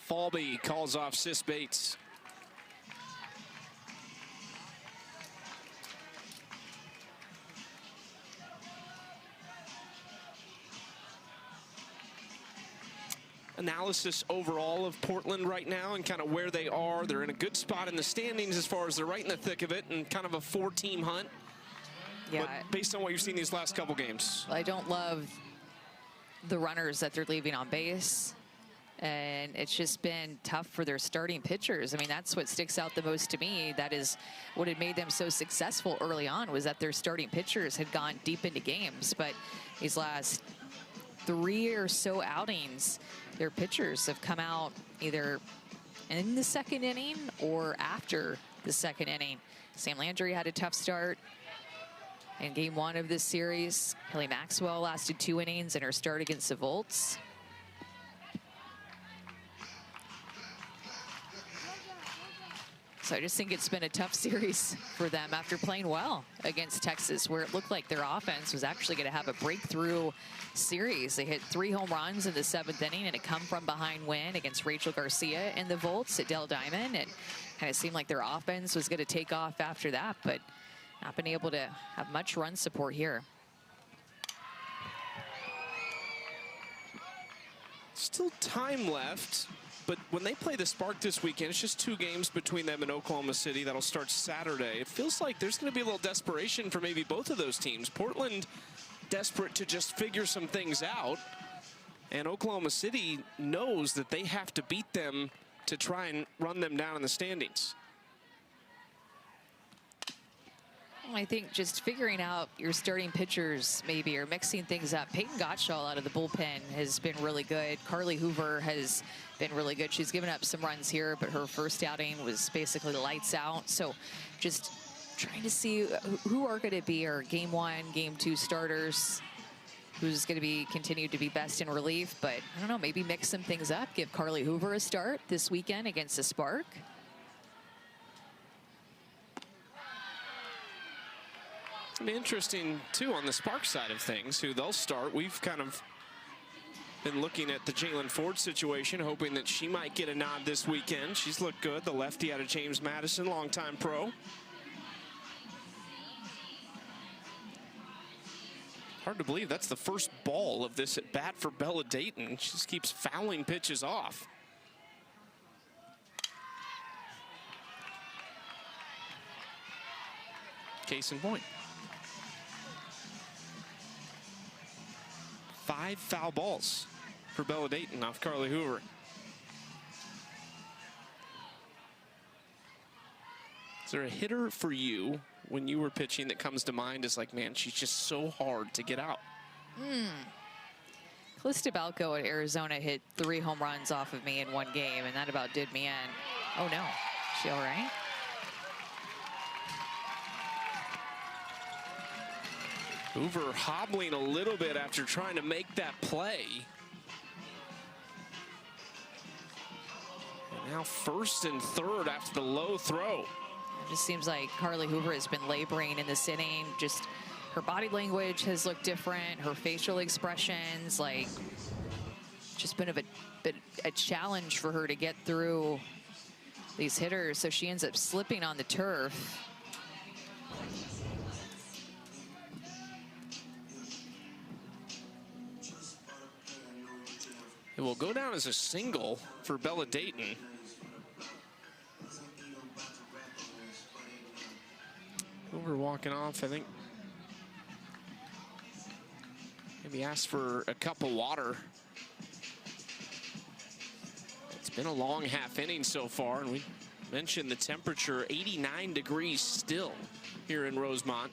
Falby calls off Sis Bates. Analysis overall of Portland right now and kind of where they are. They're in a good spot in the standings as far as they're right in the thick of it and kind of a 4-team hunt.
Yeah.
But based on what you've seen these last couple games.
I don't love the runners that they're leaving on base. And it's just been tough for their starting pitchers. I mean, that's what sticks out the most to me. That is what had made them so successful early on, was that their starting pitchers had gone deep into games. But these last 3 or so outings, their pitchers have come out either in the 2nd inning or after the 2nd inning. Sam Landry had a tough start in game 1 of this series. Haley Maxwell lasted 2 innings in her start against the Volts. So I just think it's been a tough series for them after playing well against Texas, where it looked like their offense was actually going to have a breakthrough series. They hit 3 home runs in the 7th inning and a come-from-behind win against Rachel Garcia in the Volts at Dell Diamond. It kind of seemed like their offense was going to take off after that, but not been able to have much run support here.
Still time left. But when they play the Spark this weekend, it's just 2 games between them and Oklahoma City. That'll start Saturday. It feels like there's going to be a little desperation for maybe both of those teams. Portland desperate to just figure some things out. And Oklahoma City knows that they have to beat them to try and run them down in the standings.
I think just figuring out your starting pitchers maybe, or mixing things up. Peyton Gottschall out of the bullpen has been really good. Carly Hoover has been really good. She's given up some runs here, but her first outing was basically lights out. So just trying to see who are going to be our game 1, game 2 starters, who's going to be continued to be best in relief. But I don't know, maybe mix some things up. Give Carly Hoover a start this weekend against the Spark.
It'll be interesting, too, on the Spark side of things, who they'll start. We've kind of been looking at the Jalen Ford situation, hoping that she might get a nod this weekend. She's looked good, the lefty out of James Madison, longtime pro. Hard to believe that's the first ball of this at bat for Bella Dayton. She just keeps fouling pitches off. Case in point. 5 foul balls for Bella Dayton off Carly Hoover. Is there a hitter for you when you were pitching that comes to mind as like, man, she's just so hard to get out?
Calista Balco at Arizona hit 3 home runs off of me in 1 game, and that about did me in. Oh no, is she all right?
Hoover hobbling a little bit after trying to make that play. And now 1st and 3rd after the low throw.
It just seems like Carly Hoover has been laboring in this inning. Just her body language has looked different. Her facial expressions, like, just been a challenge for her to get through these hitters. So she ends up slipping on the turf.
It will go down as a single for Bella Dayton. Over walking off, I think. Maybe asked for a cup of water. It's been a long half inning so far, and we mentioned the temperature, 89 degrees still here in Rosemont.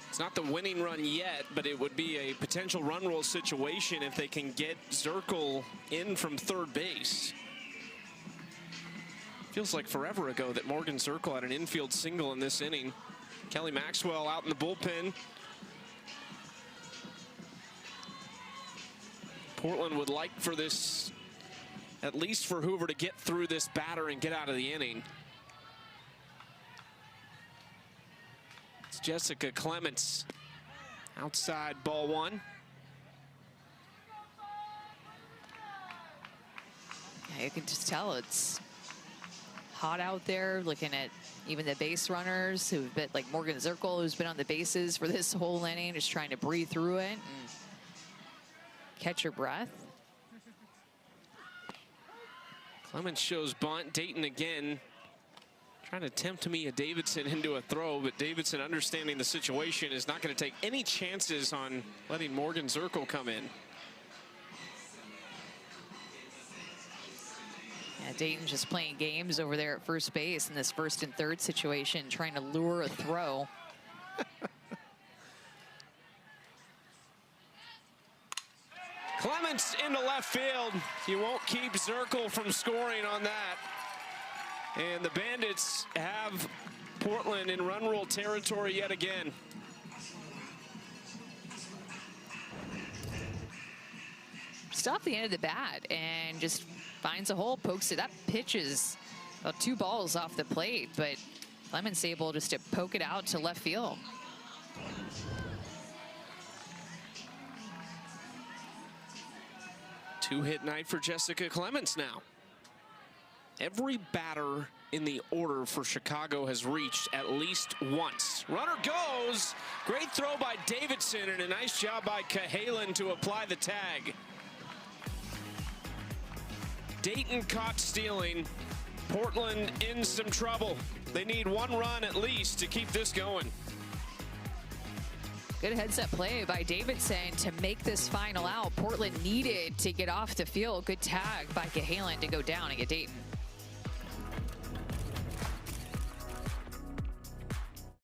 It's not the winning run yet, but it would be a potential run roll situation if they can get Zirkle in from third base. Feels like forever ago that Morgan Zirkle had an infield single in this inning. Kelly Maxwell out in the bullpen. Portland would like for this, at least for Hoover to get through this batter and get out of the inning. It's Jessica Clements outside, ball one.
Yeah, you can just tell it's hot out there, looking at even the base runners who've been, like Morgan Zirkle, who's been on the bases for this whole inning, just trying to breathe through it and catch your breath.
Clements shows bunt. Dayton again trying to tempt Mia Davidson into a throw, but Davidson, understanding the situation, is not going to take any chances on letting Morgan Zirkle come in.
Yeah, Dayton just playing games over there at first base in this first and third situation, trying to lure a throw.
Clements into left field. You won't keep Zirkle from scoring on that. And the Bandits have Portland in run rule territory yet again.
Just off the end of the bat and just finds a hole, pokes it up, pitches about 2 balls off the plate, but Clements able just to poke it out to left field.
Two-hit night for Jessica Clements now. Every batter in the order for Chicago has reached at least once. Runner goes. Great throw by Davidson and a nice job by Cahalan to apply the tag. Dayton caught stealing. Portland in some trouble. They need 1 run at least to keep this going.
Good heads-up play by Davidson to make this final out. Portland needed to get off the field. Good tag by Cahalan to go down and get Dayton.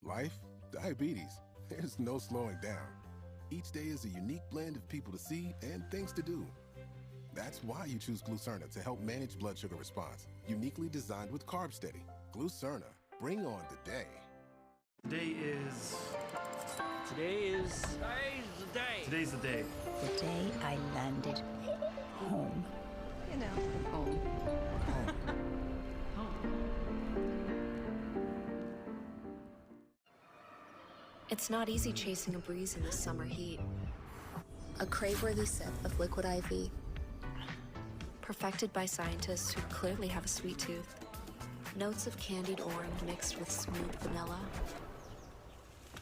Life, diabetes, there's no slowing down. Each day is a unique blend of people to see and things to do. That's why you choose Glucerna to help manage blood sugar response. Uniquely designed with Carb Steady. Glucerna, bring on the day.
Today's the day.
The day I landed home. You know, home.
It's not easy chasing a breeze in the summer heat. A crave-worthy sip of Liquid IV. Perfected by scientists who clearly have a sweet tooth. Notes of candied orange mixed with smooth vanilla.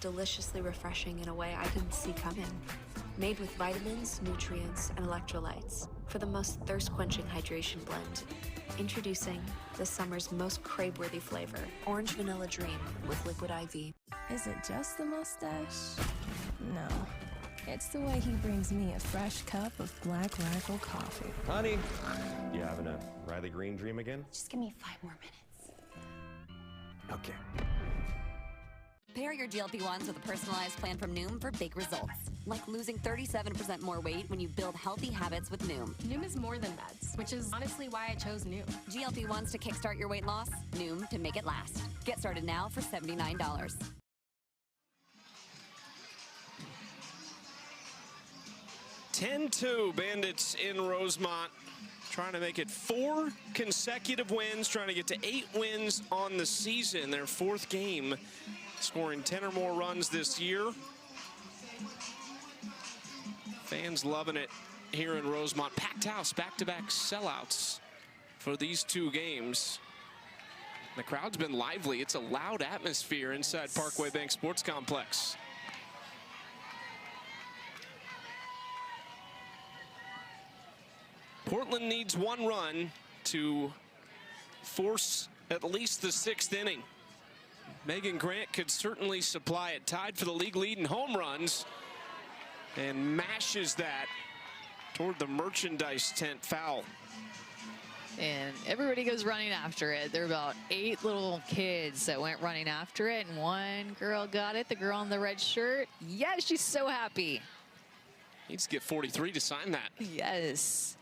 Deliciously refreshing in a way I didn't see coming. Made with vitamins, nutrients, and electrolytes for the most thirst-quenching hydration blend. Introducing the summer's most crave-worthy flavor, Orange Vanilla Dream with Liquid IV.
Is it just the mustache? No. It's the way he brings me a fresh cup of Black Rifle coffee.
Honey, you having a Riley Green dream again?
Just give me 5 more minutes.
Okay.
Pair your GLP-1s with a personalized plan from Noom for big results. Like losing 37% more weight when you build healthy habits with Noom.
Noom is more than meds, which is honestly why I chose Noom.
GLP-1s to kickstart your weight loss, Noom to make it last. Get started now for $79.
(10-2) Bandits in Rosemont, trying to make it 4 consecutive wins, trying to get to 8 wins on the season. Their 4th game, scoring 10 or more runs this year. Fans loving it here in Rosemont. Packed house, back-to-back sellouts for these 2 games. The crowd's been lively. It's a loud atmosphere inside Parkway Bank Sports Complex. Portland needs one run to force at least the 6th inning. Megan Grant could certainly supply it. Tied for the league lead in home runs and mashes that toward the merchandise tent foul.
And everybody goes running after it. There are about 8 little kids that went running after it, and one girl got it, the girl in the red shirt. Yes, she's so happy.
Needs to get 43 to sign that.
Yes.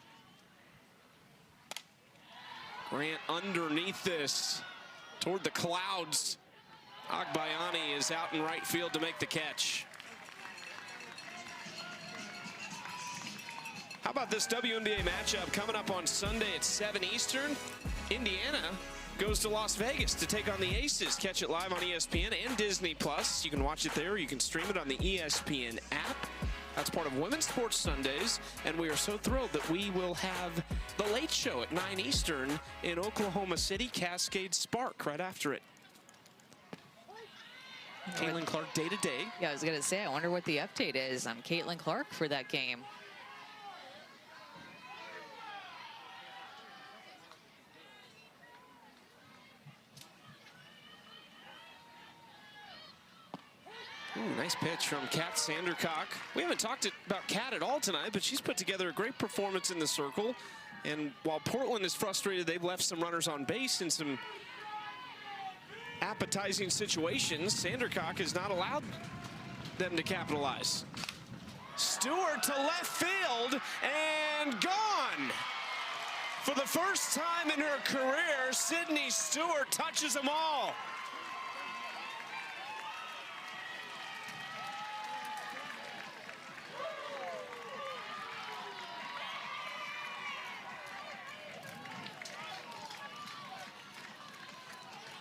Grant underneath this toward the clouds. Agbayani is out in right field to make the catch. How about this WNBA matchup coming up on Sunday at 7 Eastern? Indiana goes to Las Vegas to take on the Aces. Catch it live on ESPN and Disney+. You can watch it there, or you can stream it on the ESPN app. That's part of Women's Sports Sundays, and we are so thrilled that we will have the Late Show at 9 Eastern in Oklahoma City, Cascade Spark right after it. Caitlin Clark day-to-day.
Yeah, I was going to say, I wonder what the update is on Caitlin Clark for that game.
Ooh, nice pitch from Kat Sandercock. We haven't talked about Kat at all tonight, but she's put together a great performance in the circle. And while Portland is frustrated, they've left some runners on base in some appetizing situations. Sandercock has not allowed them to capitalize. Stewart to left field and gone. For the first time in her career, Sydney Stewart touches them all.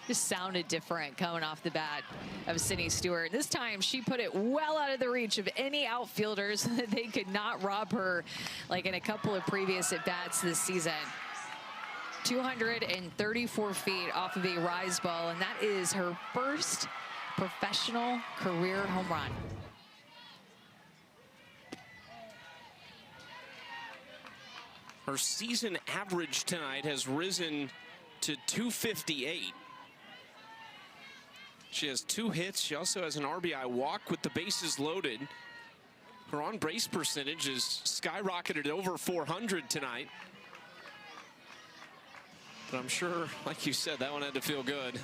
Just sounded different coming off the bat of Sydney Stewart. This time she put it well out of the reach of any outfielders. They could not rob her like in a couple of previous at-bats this season. 234 feet off of a rise ball, and that is her first professional career home run.
Her season average tonight has risen to 258. She has 2 hits. She also has an RBI walk with the bases loaded. Her on-base percentage is skyrocketed over 400 tonight. But I'm sure, like you said, that one had to feel good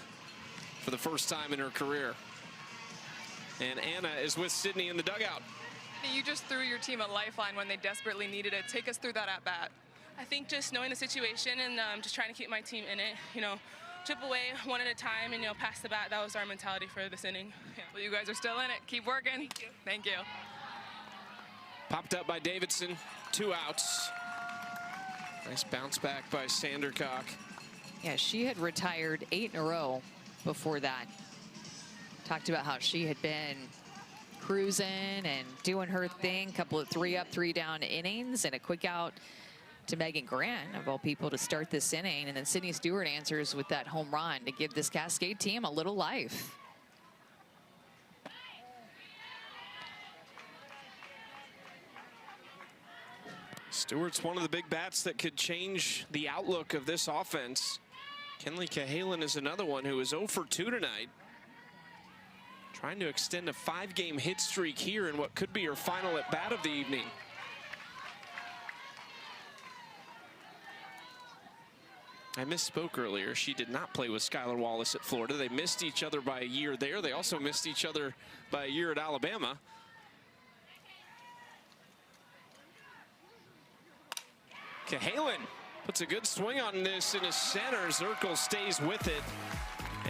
for the first time in her career. And Anna is with Sydney in the dugout.
You just threw your team a lifeline when they desperately needed it. Take us through that at-bat.
I think just knowing the situation and just trying to keep my team in it, you know, chip away one at a time and, you know, pass the bat. That was our mentality for this inning.
Yeah. Well, you guys are still in it. Keep working.
Thank you.
Thank you.
Popped up by Davidson, 2 outs. Nice bounce back by Sandercock.
Yeah, she had retired 8 in a row before that. Talked about how she had been cruising and doing her thing. Couple of 3 up, 3 down innings and a quick out to Megan Grant, of all people, to start this inning. And then Sydney Stewart answers with that home run to give this Cascade team a little life.
Stewart's one of the big bats that could change the outlook of this offense. Kenley Cahalan is another one who is 0 for 2 tonight. Trying to extend a 5-game hit streak here in what could be her final at bat of the evening. I misspoke earlier. She did not play with Skylar Wallace at Florida. They missed each other by a year there. They also missed each other by a year at Alabama. Cahalan puts a good swing on this in his center. Zirkle stays with it.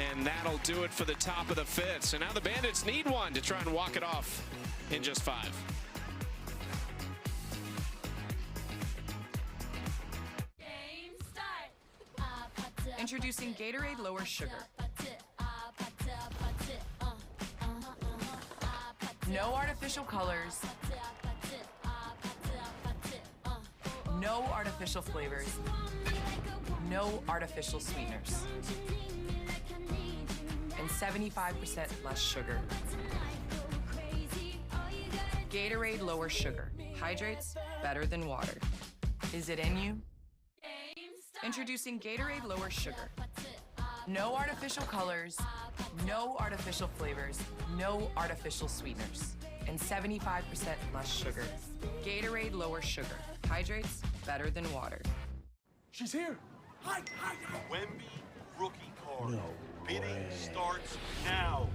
And that'll do it for the top of the 5th. So now the Bandits need one to try and walk it off in just 5.
Introducing Gatorade Lower Sugar. No artificial colors. No artificial flavors. No artificial sweeteners. 75% less sugar. Gatorade lower sugar. Hydrates better than water. Is it in you? Introducing Gatorade lower sugar. No artificial colors, no artificial flavors, no artificial sweeteners, and 75% less sugar. Gatorade lower sugar. Hydrates better than water.
She's here. Hi. Wemby rookie card. No Bidding starts now.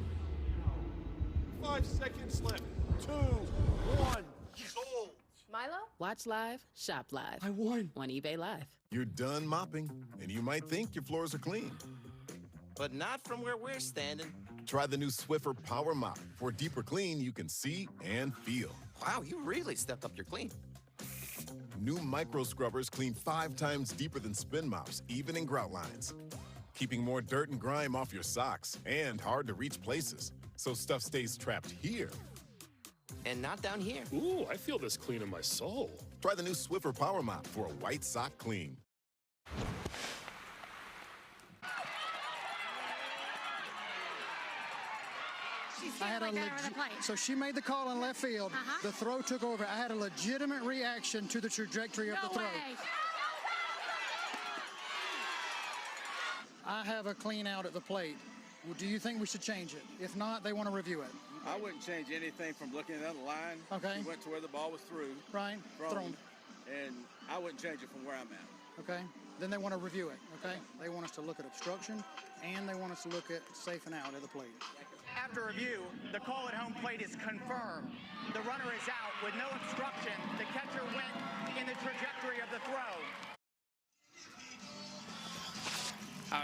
5 seconds left. 2, 1. Sold.
Milo? Watch live, shop live.
I won.
On eBay Live.
You're done mopping, and you might think your floors are clean.
But not from where we're standing.
Try the new Swiffer Power Mop. For a deeper clean you can see and feel.
Wow, you really stepped up your clean.
New micro scrubbers clean 5 times deeper than spin mops, even in grout lines. Keeping more dirt and grime off your socks and hard to reach places, so stuff stays trapped here.
And not down here.
Ooh, I feel this clean in my soul.
Try the new Swiffer Power Mop for a white sock clean.
So she made the call in left field. The throw took over. I had a legitimate reaction to the trajectory of the throw. I have a clean out at the plate. Well, do you think we should change it? If not, they want to review it.
I wouldn't change anything from looking at the line.
Okay.
He went to where the ball was through.
Right. Thrown.
And I wouldn't change it from where I'm at.
Okay. Then they want to review it. Okay. They want us to look at obstruction, and they want us to look at safe and out at the plate.
After review, the call at home plate is confirmed. The runner is out with no obstruction. The catcher went in the trajectory of the throw.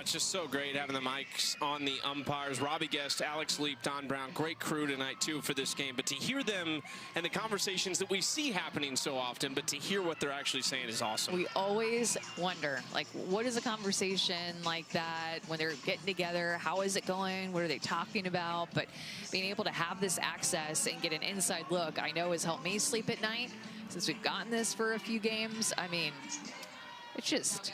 It's just so great having the mics on the umpires. Robbie Guest, Alex Leap, Don Brown, great crew tonight too for this game. But to hear them and the conversations that we see happening so often, but to hear what they're actually saying is awesome.
We always wonder, like, what is a conversation like that when they're getting together? How is it going? What are they talking about? But being able to have this access and get an inside look, I know has helped me sleep at night since we've gotten this for a few games. I mean, it's just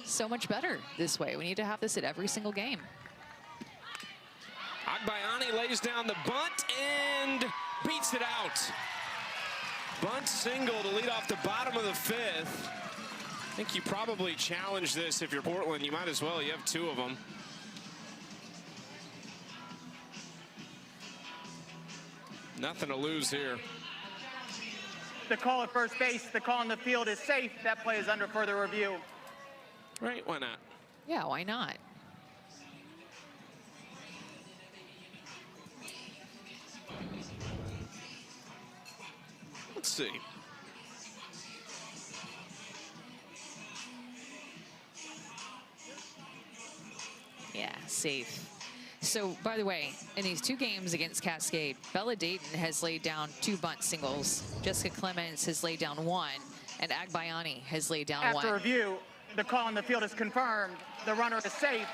so much better this way. We need to have this at every single game.
Agbayani lays down the bunt and beats it out. Bunt single to lead off the bottom of the 5th. I think you probably challenge this if you're Portland. You might as well. You have 2 of them. Nothing to lose here.
The call at first base, the call on the field is safe. That play is under further review.
Right, why not?
Yeah, why not?
Let's see.
Yeah, safe. So, by the way, in these 2 games against Cascade, Bella Dayton has laid down 2 bunt singles. Jessica Clemens has laid down 1, and Agbayani has laid down 1.
After review, the call on the field is confirmed. The runner is safe.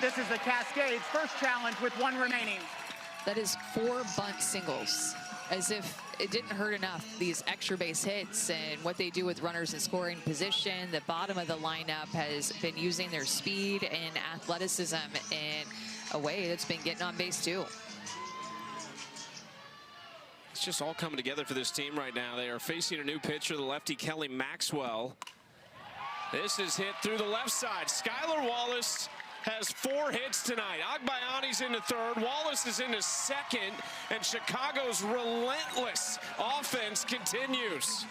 This is the Cascade's first challenge with 1 remaining.
That is 4 bunt singles. As if it didn't hurt enough, these extra base hits and what they do with runners in scoring position. The bottom of the lineup has been using their speed and athleticism in a way that's been getting on base too.
It's just all coming together for this team right now. They are facing a new pitcher, the lefty Kelly Maxwell. This is hit through the left side. Skylar Wallace has 4 hits tonight. Agbayani's into 3rd, Wallace is into 2nd, and Chicago's relentless offense continues.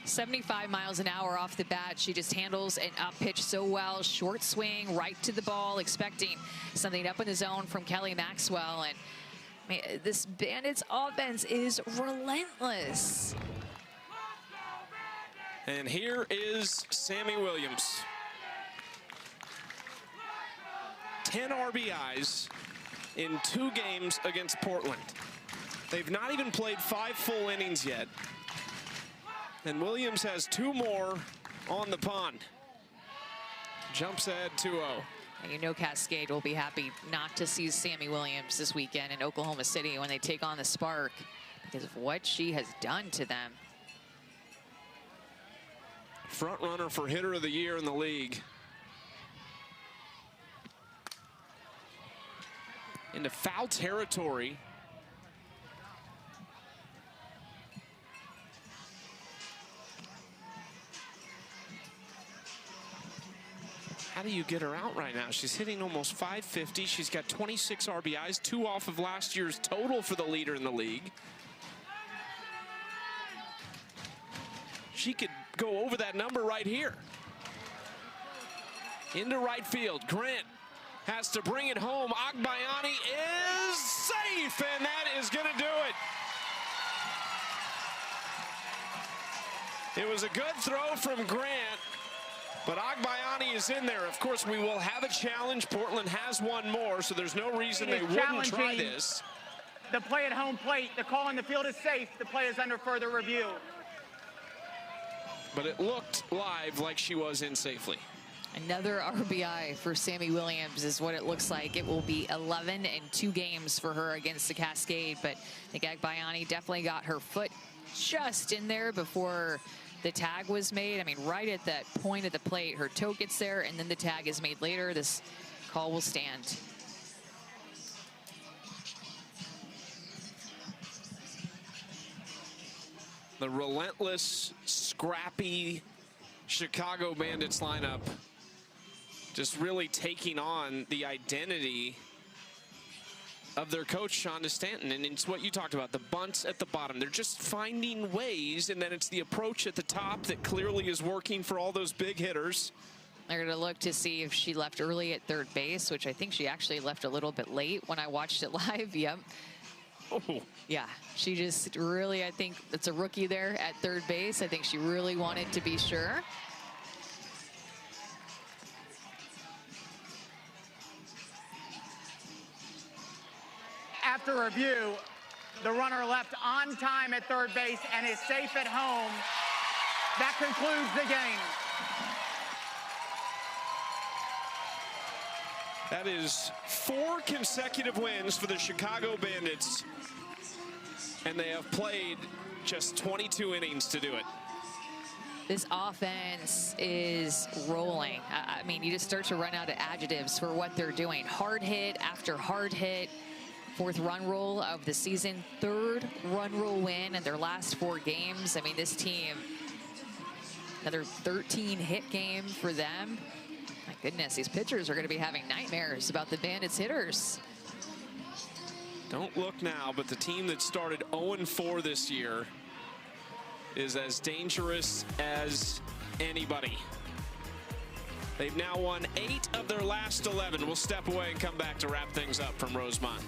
"75 miles an hour off the bat. She just handles an up pitch so well. Short swing, right to the ball, expecting something up in the zone from Kelly Maxwell. And man, this Bandits offense is relentless.
And here is Sammy Williams. 10 RBIs in 2 games against Portland. They've not even played 5 full innings yet. And Williams has 2 more on the pond. Jumps ahead 2-0.
And you know Cascade will be happy not to see Sammy Williams this weekend in Oklahoma City when they take on the Spark because of what she has done to them.
Front runner for hitter of the year in the league. Into foul territory. How do you get her out right now? She's hitting almost 550. She's got 26 RBIs, 2 off of last year's total for the leader in the league. She could go over that number right here. Into right field. Grant has to bring it home. Agbayani is safe, and that is going to do it. It was a good throw from Grant, but Agbayani is in there. Of course, we will have a challenge. Portland has one more, so there's no reason they wouldn't try this.
The play at home plate. The call on the field is safe. The play is under further review.
But it looked live like she was in safely.
Another RBI for Sammy Williams is what it looks like. It will be 11 in 2 games for her against the Cascade, but I think Agbayani definitely got her foot just in there before the tag was made. I mean, right at that point of the plate, her toe gets there, and then the tag is made later. This call will stand.
The relentless, scrappy Chicago Bandits lineup just really taking on the identity of their coach, Shonda Stanton. And it's what you talked about, the bunts at the bottom. They're just finding ways, and then it's the approach at the top that clearly is working for all those big hitters.
They're going to look to see if she left early at third base, which I think she actually left a little bit late when I watched it live. Yep.
Oh.
Yeah, she just really, I think it's a rookie there at third base. I think she really wanted to be sure.
After review, the runner left on time at third base and is safe at home. That concludes the game.
That is 4 consecutive wins for the Chicago Bandits, and they have played just 22 innings to do it.
This offense is rolling. I mean, you just start to run out of adjectives for what they're doing. Hard hit after hard hit. 4th run roll of the season, 3rd run roll win in their last 4 games. I mean, this team, another 13 hit game for them. My goodness, these pitchers are going to be having nightmares about the Bandits hitters.
Don't look now, but the team that started 0-4 this year is as dangerous as anybody. They've now won 8 of their last 11. We'll step away and come back to wrap things up from Rosemont.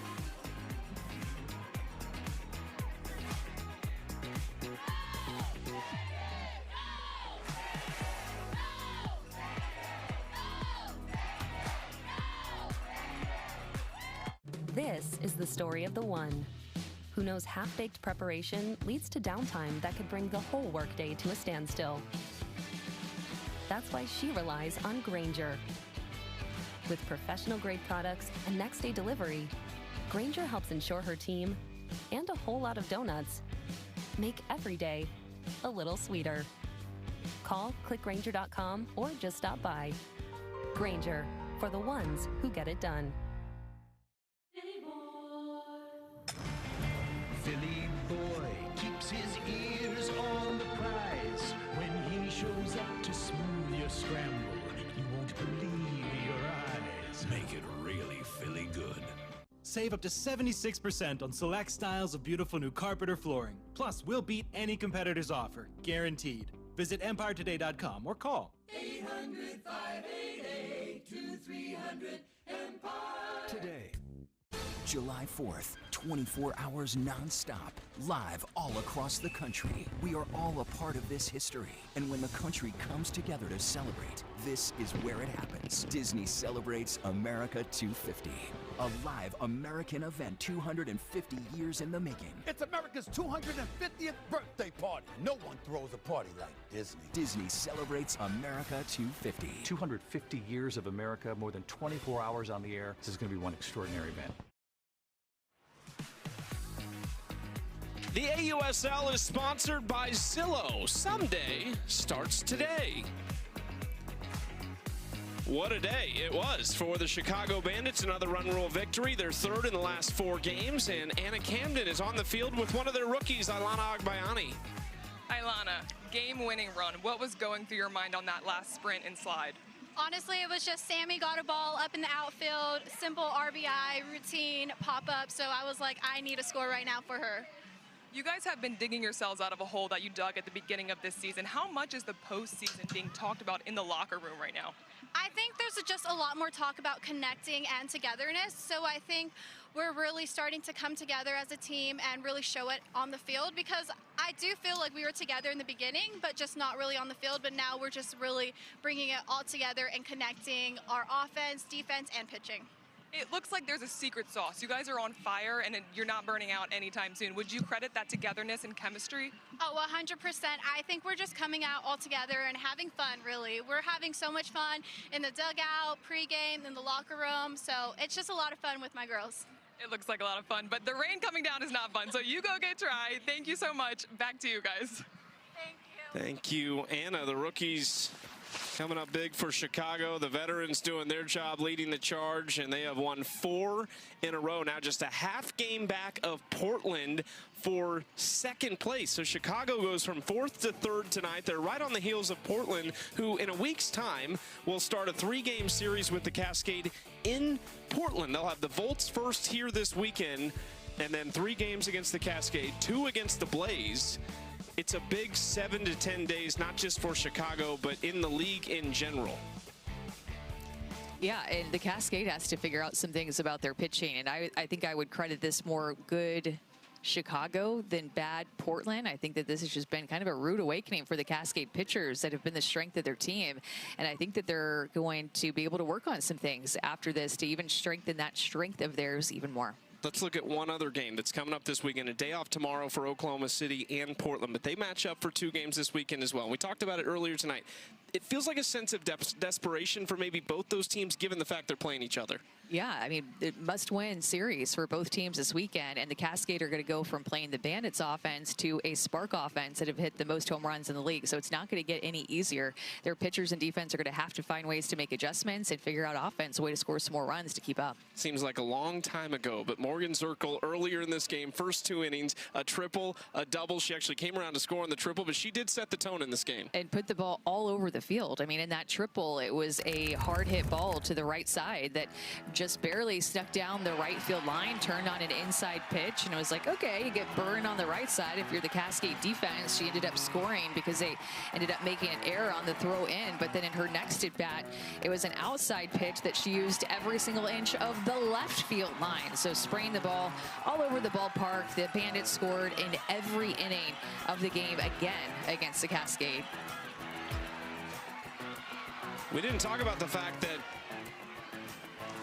This is the story of the one who knows half-baked preparation leads to downtime that could bring the whole workday to a standstill. That's why she relies on Grainger. With professional-grade products and next-day delivery, Grainger helps ensure her team, and a whole lot of donuts, make every day a little sweeter. Call, click Grainger.com, or just stop by. Grainger, for the ones who get it done.
Philly boy keeps his ears on the prize. When he shows up to smooth your scramble, you won't believe your eyes.
Make it really Philly good. Save up to 76% on select styles of beautiful new carpet or flooring. Plus, we'll beat any competitor's offer, guaranteed. Visit EmpireToday.com or call
800-588-2300
Today. July 4th, 24 hours non-stop, live all across the country. We are all a part of this history. And when the country comes together to celebrate, this is where it happens. Disney celebrates America 250. A live American event 250 years in the making.
It's America's 250th birthday party. No one throws a party like Disney.
Disney celebrates America 250.
250 years of America, more than 24 hours on the air. This is going to be one extraordinary event.
The AUSL is sponsored by Zillow. Someday starts today. What a day it was for the Chicago Bandits. Another run rule victory. They're third in the last 4 games. And Anna Camden is on the field with one of their rookies, Ailana Agbayani.
Ailana, game-winning run. What was going through your mind on that last sprint and slide?
Honestly, it was just Sammy got a ball up in the outfield, simple RBI, routine, pop-up. So I was like, I need a score right now for her.
You guys have been digging yourselves out of a hole that you dug at the beginning of this season. How much is the postseason being talked about in the locker room right now?
I think there's just a lot more talk about connecting and togetherness. So I think we're really starting to come together as a team and really show it on the field, because I do feel like we were together in the beginning, but just not really on the field. But now we're just really bringing it all together and connecting our offense, defense, and pitching.
It looks like there's a secret sauce. You guys are on fire, and you're not burning out anytime soon. Would you credit that togetherness and chemistry?
Oh, 100%. I think we're just coming out all together and having fun, really. We're having so much fun in the dugout, pregame, in the locker room. So it's just a lot of fun with my girls.
It looks like a lot of fun, but the rain coming down is not fun. So you go get dry. Thank you so much. Back to you guys.
Thank you, Anna. The rookies coming up big for Chicago. The veterans doing their job, leading the charge, and they have won 4 in a row. Now just a half game back of Portland for second place. So Chicago goes from 4th to 3rd tonight. They're right on the heels of Portland, who in a week's time will start a 3-game series with the Cascade in Portland. They'll have the Volts first here this weekend, and then 3 games against the Cascade, 2 against the Blaze. It's a big 7 to 10 days, not just for Chicago, but in the league in general.
Yeah, and the Cascade has to figure out some things about their pitching, and I think I would credit this more good Chicago than bad Portland. I think that this has just been kind of a rude awakening for the Cascade pitchers that have been the strength of their team, and I think that they're going to be able to work on some things after this to even strengthen that strength of theirs even more.
Let's look at one other game that's coming up this weekend. A day off tomorrow for Oklahoma City and Portland, but they match up for 2 games this weekend as well. We talked about it earlier tonight. It feels like a sense of desperation for maybe both those teams, given the fact they're playing each other.
Yeah, I mean, it must-win series for both teams this weekend, and the Cascade are going to go from playing the Bandits offense to a Spark offense that have hit the most home runs in the league, so it's not going to get any easier. Their pitchers and defense are going to have to find ways to make adjustments and figure out offense, a way to score some more runs to keep up.
Seems like a long time ago, but Morgan Zirkle earlier in this game, first 2 innings, a triple, a double. She actually came around to score on the triple, but she did set the tone in this game.
And put the ball all over the field. I mean, in that triple, it was a hard-hit ball to the right side that just barely snuck down the right field line, turned on an inside pitch, and it was like, okay, you get burned on the right side. If you're the Cascade defense, she ended up scoring because they ended up making an error on the throw in, but then in her next at bat, it was an outside pitch that she used every single inch of the left field line. So spraying the ball all over the ballpark. The Bandits scored in every inning of the game again against the Cascade.
We didn't talk about the fact that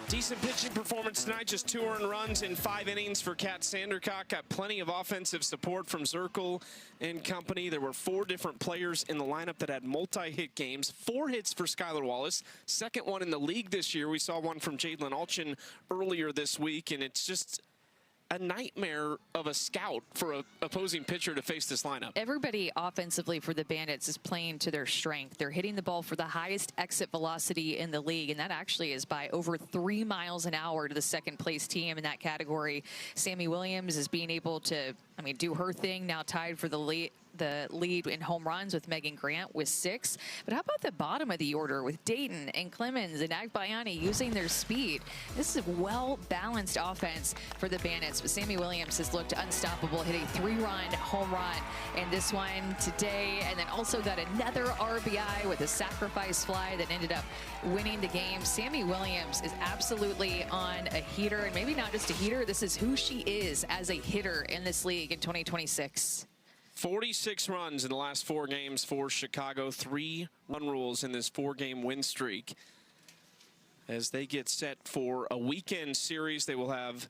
decent pitching performance tonight, just 2 earned runs in 5 innings for Kat Sandercock. Got plenty of offensive support from Zirkle and company. There were 4 different players in the lineup that had multi-hit games. 4 hits for Skylar Wallace, second one in the league this year. We saw one from Jadlyn Alchin earlier this week, and it's just a nightmare of a scout for an opposing pitcher to face this lineup.
Everybody offensively for the Bandits is playing to their strength. They're hitting the ball for the highest exit velocity in the league, and that actually is by over 3 miles an hour to the second place team in that category. Sammy Williams is being able to, I mean, do her thing, now tied for the lead in home runs with Megan Grant with 6. But how about the bottom of the order with Dayton and Clemens and Agbayani using their speed? This is a well-balanced offense for the Bandits, but Sammy Williams has looked unstoppable, hit a 3-run home run in this one today, and then also got another RBI with a sacrifice fly that ended up winning the game. Sammy Williams is absolutely on a heater, and maybe not just a heater, this is who she is as a hitter in this league in 2026.
46 runs in the last 4 games for Chicago. 3 run rules in this 4-game win streak. As they get set for a weekend series, they will have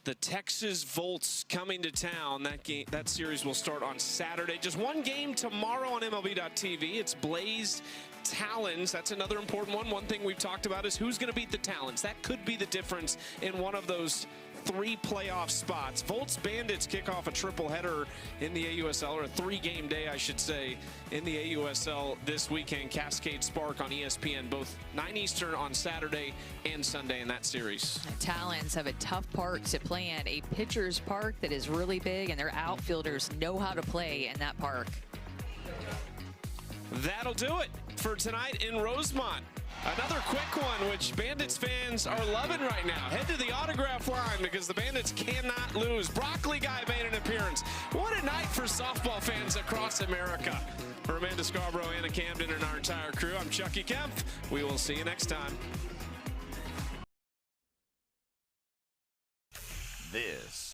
the Texas Volts coming to town. That series will start on Saturday. Just 1 game tomorrow on MLB.tv. It's Blaze Talons. That's another important one. One thing we've talked about is who's going to beat the Talons. That could be the difference in one of those 3 playoff spots. Volts Bandits kick off a triple header in the AUSL, or a 3-game day, I should say, in the AUSL this weekend. Cascade Spark on ESPN, both 9 Eastern on Saturday and Sunday in that series.
The Talons have a tough park to play in, a pitcher's park that is really big, and their outfielders know how to play in that park.
That'll do it for tonight in Rosemont. Another quick one, which Bandits fans are loving right now. Head to the autograph line because the Bandits cannot lose. Broccoli Guy made an appearance. What a night for softball fans across America. For Amanda Scarborough, Anna Camden, and our entire crew, I'm Chucky Kemp. We will see you next time.
This